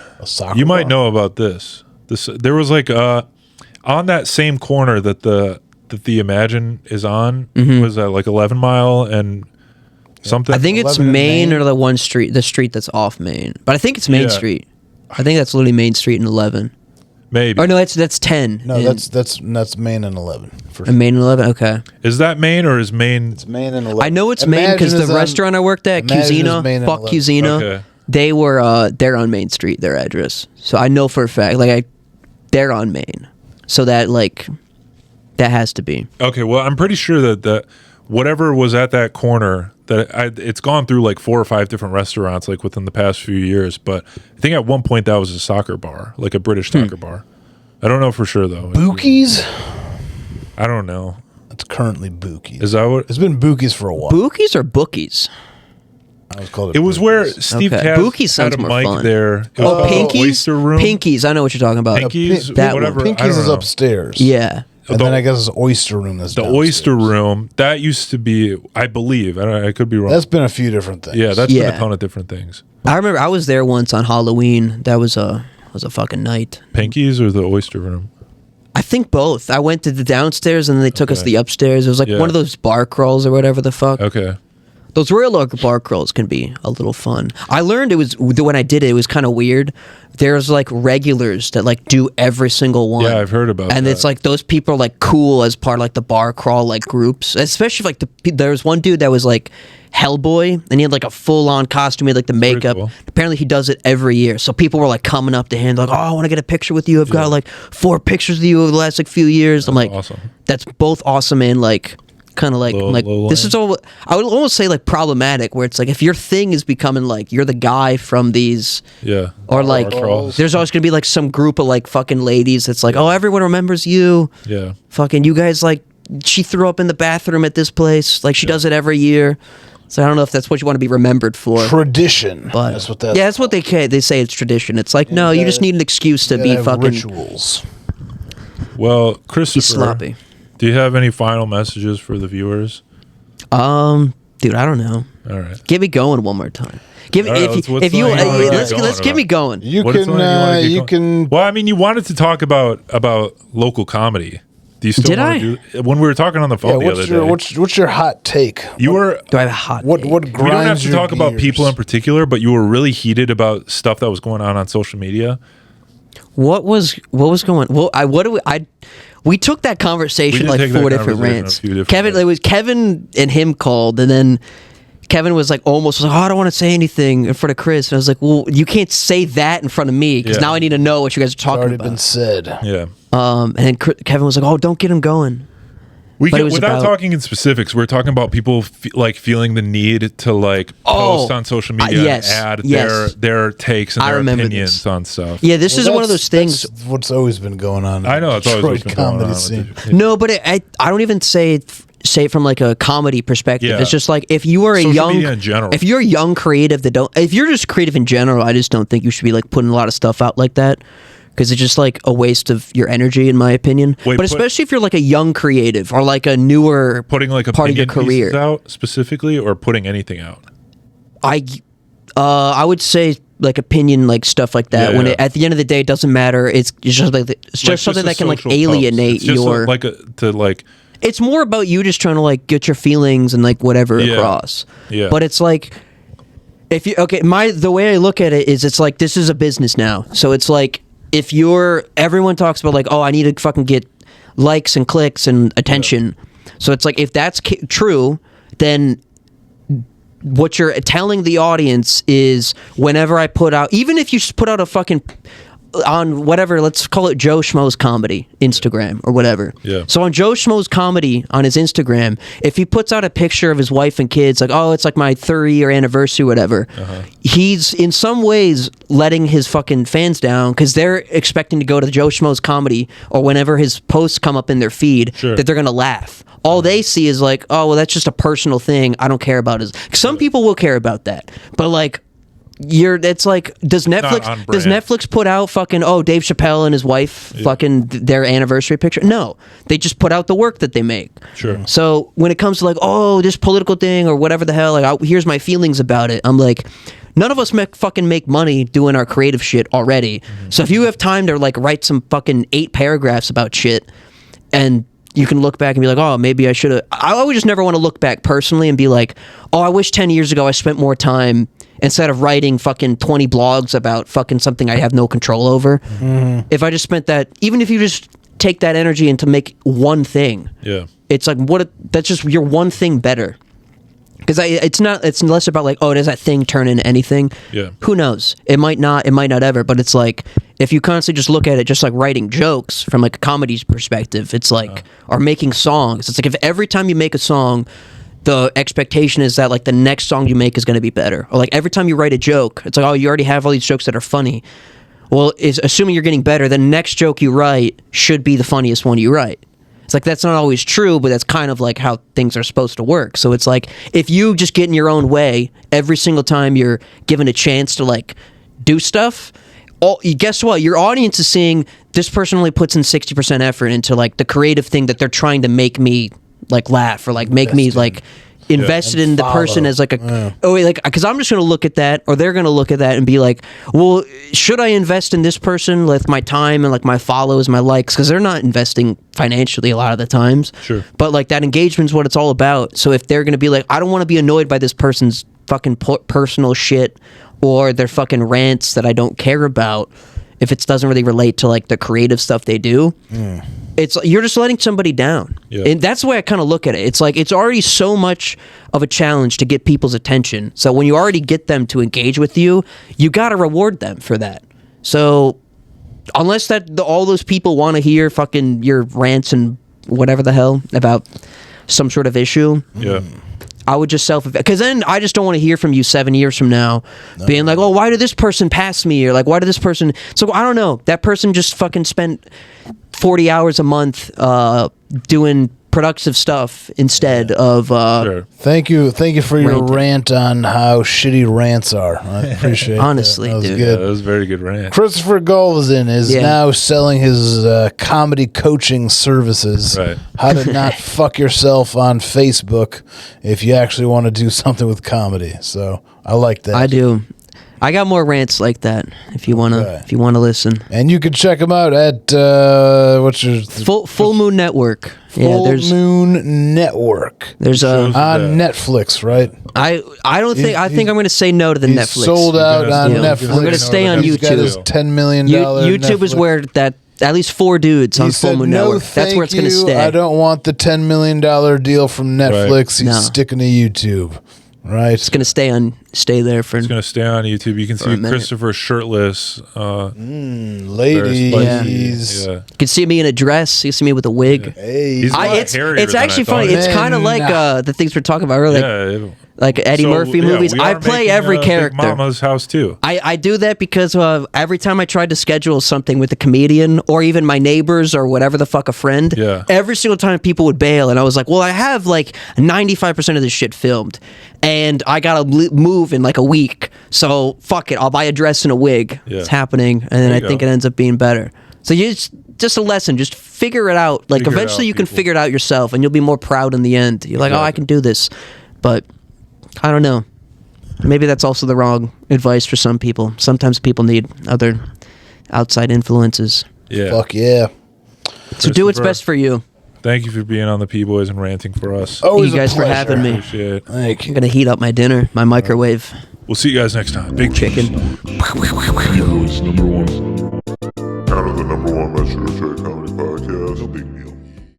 you might know about this. There was like on that same corner that the Imagine is on was that like 11 Mile and something. I think it's Main or the street that's off Main, but I think it's Main Street. I think that's literally Main Street and 11. Maybe. Or no, that's 10. No, that's Main and 11. For sure. Main and 11. Okay. Is that Main or is Main? It's Main and 11. I know it's Main because the restaurant I worked at, Cuisina, fuck Cuisina, okay. They're on Main Street, their address. So I know for a fact, they're on Main. So that that has to be. Okay, well, I'm pretty sure that whatever was at that corner, it's gone through like 4 or 5 different restaurants like within the past few years. But I think at one point that was a soccer bar, like a British soccer bar. I don't know for sure though. Bookies? I don't know. It's currently Bookies. Is that what? It's been Bookies for a while. Bookies or Bookies? I was called it was where Steve Cass had a mic fun. There. It was Pinkies? Oyster Room. Pinkies, I know what you're talking about. Pinkies, whatever. Pinkies is upstairs. Yeah. And then I guess it's Oyster Room that's downstairs. Oyster Room, that used to be, I believe, I could be wrong. That's been a few different things. Yeah, that's been a ton of different things. I remember I was there once on Halloween. That was a fucking night. Pinkies or the Oyster Room? I think both. I went to the downstairs and then they took us to the upstairs. It was like one of those bar crawls or whatever the fuck. Okay. Those Royal Oak bar crawls can be a little fun. I learned when I did it was kind of weird. There's like regulars that like do every single one. Yeah, I've heard about that. And it's like those people are like cool as part of like the bar crawl like groups. Especially like there was one dude that was like Hellboy and he had like a full on costume, he had like the makeup. Cool. Apparently he does it every year. So people were like coming up to him like, oh, I want to get a picture with you. I've got like 4 pictures of you over the last like few years. I'm like, awesome. That's both awesome and like kind of like this is all I would almost say like problematic where it's like if your thing is becoming like you're the guy from these or like there's always gonna be like some group of like fucking ladies that's like oh everyone remembers you fucking you guys like she threw up in the bathroom at this place like she does it every year. So I don't know if that's what you want to be remembered for. Tradition. But that's what that's what they say it's tradition. It's like no, you just need an excuse to be fucking rituals. Well, Kristofer, sloppy. Do you have any final messages for the viewers? Dude, I don't know. All right. Get me going one more time. Let's get me going. You can. Well, I mean, you wanted to talk about local comedy. Do you still Did want I? to do when we were talking on the phone the other day? What's your hot take? Do I have a hot take? What we don't have to talk about people in particular, but you were really heated about stuff that was going on social media. What was going? Well, we took that conversation like 4 different rants. Kevin and him called, and then Kevin was like almost like, oh, I don't want to say anything in front of Chris. And I was like, well, you can't say that in front of me because now I need to know what you guys are talking about. It's already been said. Yeah. And Kevin was like, oh, don't get him going. We But it can, was without about- talking in specifics, we're talking about people feeling the need to like post on social media yes, and add yes. their takes and I their remember opinions this. on stuff. Yeah, this is one of That's- those things. that's what's always been going on. In I know, it's always Detroit been going comedy on. scene. No, but I don't even say it from like a comedy perspective. Yeah. It's just like if you are a Social young, media in general. if you're a young creative if you're just creative in general, I just don't think you should be like putting a lot of stuff out like that. Because it's just like a waste of your energy, in my opinion. But especially if you're like a young creative or like a newer Putting like part of your opinion career pieces out specifically, or putting anything out. I would say like opinion, like stuff like that. Yeah, when yeah. at the end of the day, it doesn't matter. It's just like it's just something that can like social alienate post. It's just your. It's more about you just trying to like get your feelings and like whatever across. Yeah. But it's like if you the way I look at it is it's like this is a business now. So it's like if everyone talks about like, oh, I need to fucking get likes and clicks and attention. Yeah. So it's like if that's true, then what you're telling the audience is whenever I put out, even if you put out a fucking on whatever, let's call it Joe Schmo's Comedy Instagram or whatever. Yeah. So on Joe Schmo's Comedy on his Instagram, if he puts out a picture of his wife and kids, like, oh, it's like my 30-year anniversary, whatever, he's in some ways letting his fucking fans down because they're expecting to go to Joe Schmo's Comedy or whenever his posts come up in their feed that they're gonna laugh. All they see is like, oh, well, that's just a personal thing. I don't care about it. Some people will care about that, but like. It's like does Netflix put out fucking Dave Chappelle and his wife fucking their anniversary picture? No, they just put out the work that they make. Sure. So when it comes to like this political thing or whatever the hell, like here's my feelings about it. I'm like, none of us fucking make money doing our creative shit already. Mm-hmm. So if you have time to like write some fucking 8 paragraphs about shit, and you can look back and be like, oh, maybe I should have. I would just never want to look back personally and be like, oh, I wish 10 years ago I spent more time. Instead of writing fucking 20 blogs about fucking something I have no control over, if I just spent that, even if you just take that energy and to make one thing, it's like that's just your one thing better. Because it's less about like, oh, does that thing turn into anything? Yeah. Who knows? It might not ever. But it's like if you constantly just look at it, just like writing jokes from like a comedy perspective, it's like or making songs. It's like if every time you make a song. The expectation is that like the next song you make is going to be better, or like every time you write a joke, it's like, oh, you already have all these jokes that are funny. Well, assuming you're getting better, the next joke you write should be the funniest one you write. It's like that's not always true, but that's kind of like how things are supposed to work. So it's like if you just get in your own way every single time you're given a chance to like do stuff, guess what? Your audience is seeing this person only puts in 60% effort into like the creative thing that they're trying to make me like laugh or like make me like invested in the person as like because I'm just gonna look at that or they're gonna look at that and be like, well, should I invest in this person with my time and like my follows, my likes, because they're not investing financially a lot of the times. Sure. But like that engagement's what it's all about. So if they're gonna be like, I don't want to be annoyed by this person's fucking personal shit or their fucking rants that I don't care about, if it doesn't really relate to like the creative stuff they do, it's you're just letting somebody down. And that's the way I kind of look at it. It's like it's already so much of a challenge to get people's attention. So when you already get them to engage with you, you got to reward them for that. So unless all those people want to hear fucking your rants and whatever the hell about some sort of issue, I would just because then I just don't want to hear from you 7 years from now being like, oh, why did this person pass me? Or like, why did this person... So I don't know. That person just fucking spent 40 hours a month doing productive stuff instead of... Thank you for your rant on how shitty rants are. I appreciate honestly, that was dude. good. That was a very good rant. Kristofer Gulvezan is now selling his comedy coaching services. Right. How to not fuck yourself on Facebook if you actually want to do something with comedy. So I like that. I do. I got more rants like that if you wanna listen. And you can check them out at what's your Full Moon Network. Full Moon Network. There's on Netflix, right? I think I'm going to say no to the Netflix. Sold out on Netflix. I'm going to stay on He's got YouTube. his $10 million. YouTube Netflix. is where that at least 4 dudes on Full Moon Network. That's where it's going to stay. I don't want the $10 million deal from Netflix. Right. He's sticking to YouTube. Right. It's going to stay on stay there for. It's gonna stay on YouTube. You can see Kristofer shirtless. Ladies. Yeah. You can see me in a dress. You can see me with a wig. Hey. He's a lot hairier it's than actually I thought. funny. It's kind of like the things we're talking about earlier. Yeah. Like Eddie Murphy movies. we I are play making, every Big character. Mama's house too. I do that because every time I tried to schedule something with a comedian or even my neighbors or whatever the fuck, a friend, every single time people would bail, and I was like, well, I have like 95% of this shit filmed, and I gotta move in like a week, so fuck it, I'll buy a dress and a wig. It's happening, and then I think it ends up being better. So just a lesson, just figure it out. Like eventually you can figure it out yourself, and you'll be more proud in the end. You're like, oh, I can do this, but I don't know. Maybe that's also the wrong advice for some people. Sometimes people need other outside influences. Yeah. Fuck yeah. So do what's best for you. Thank you for being on the P-Boys and ranting for us. Always Thank you guys for having me. Appreciate it. Thank you. I'm going to heat up my dinner, my microwave. We'll see you guys next time. Big Chicken. P-Boys number one. Out of the number one measure.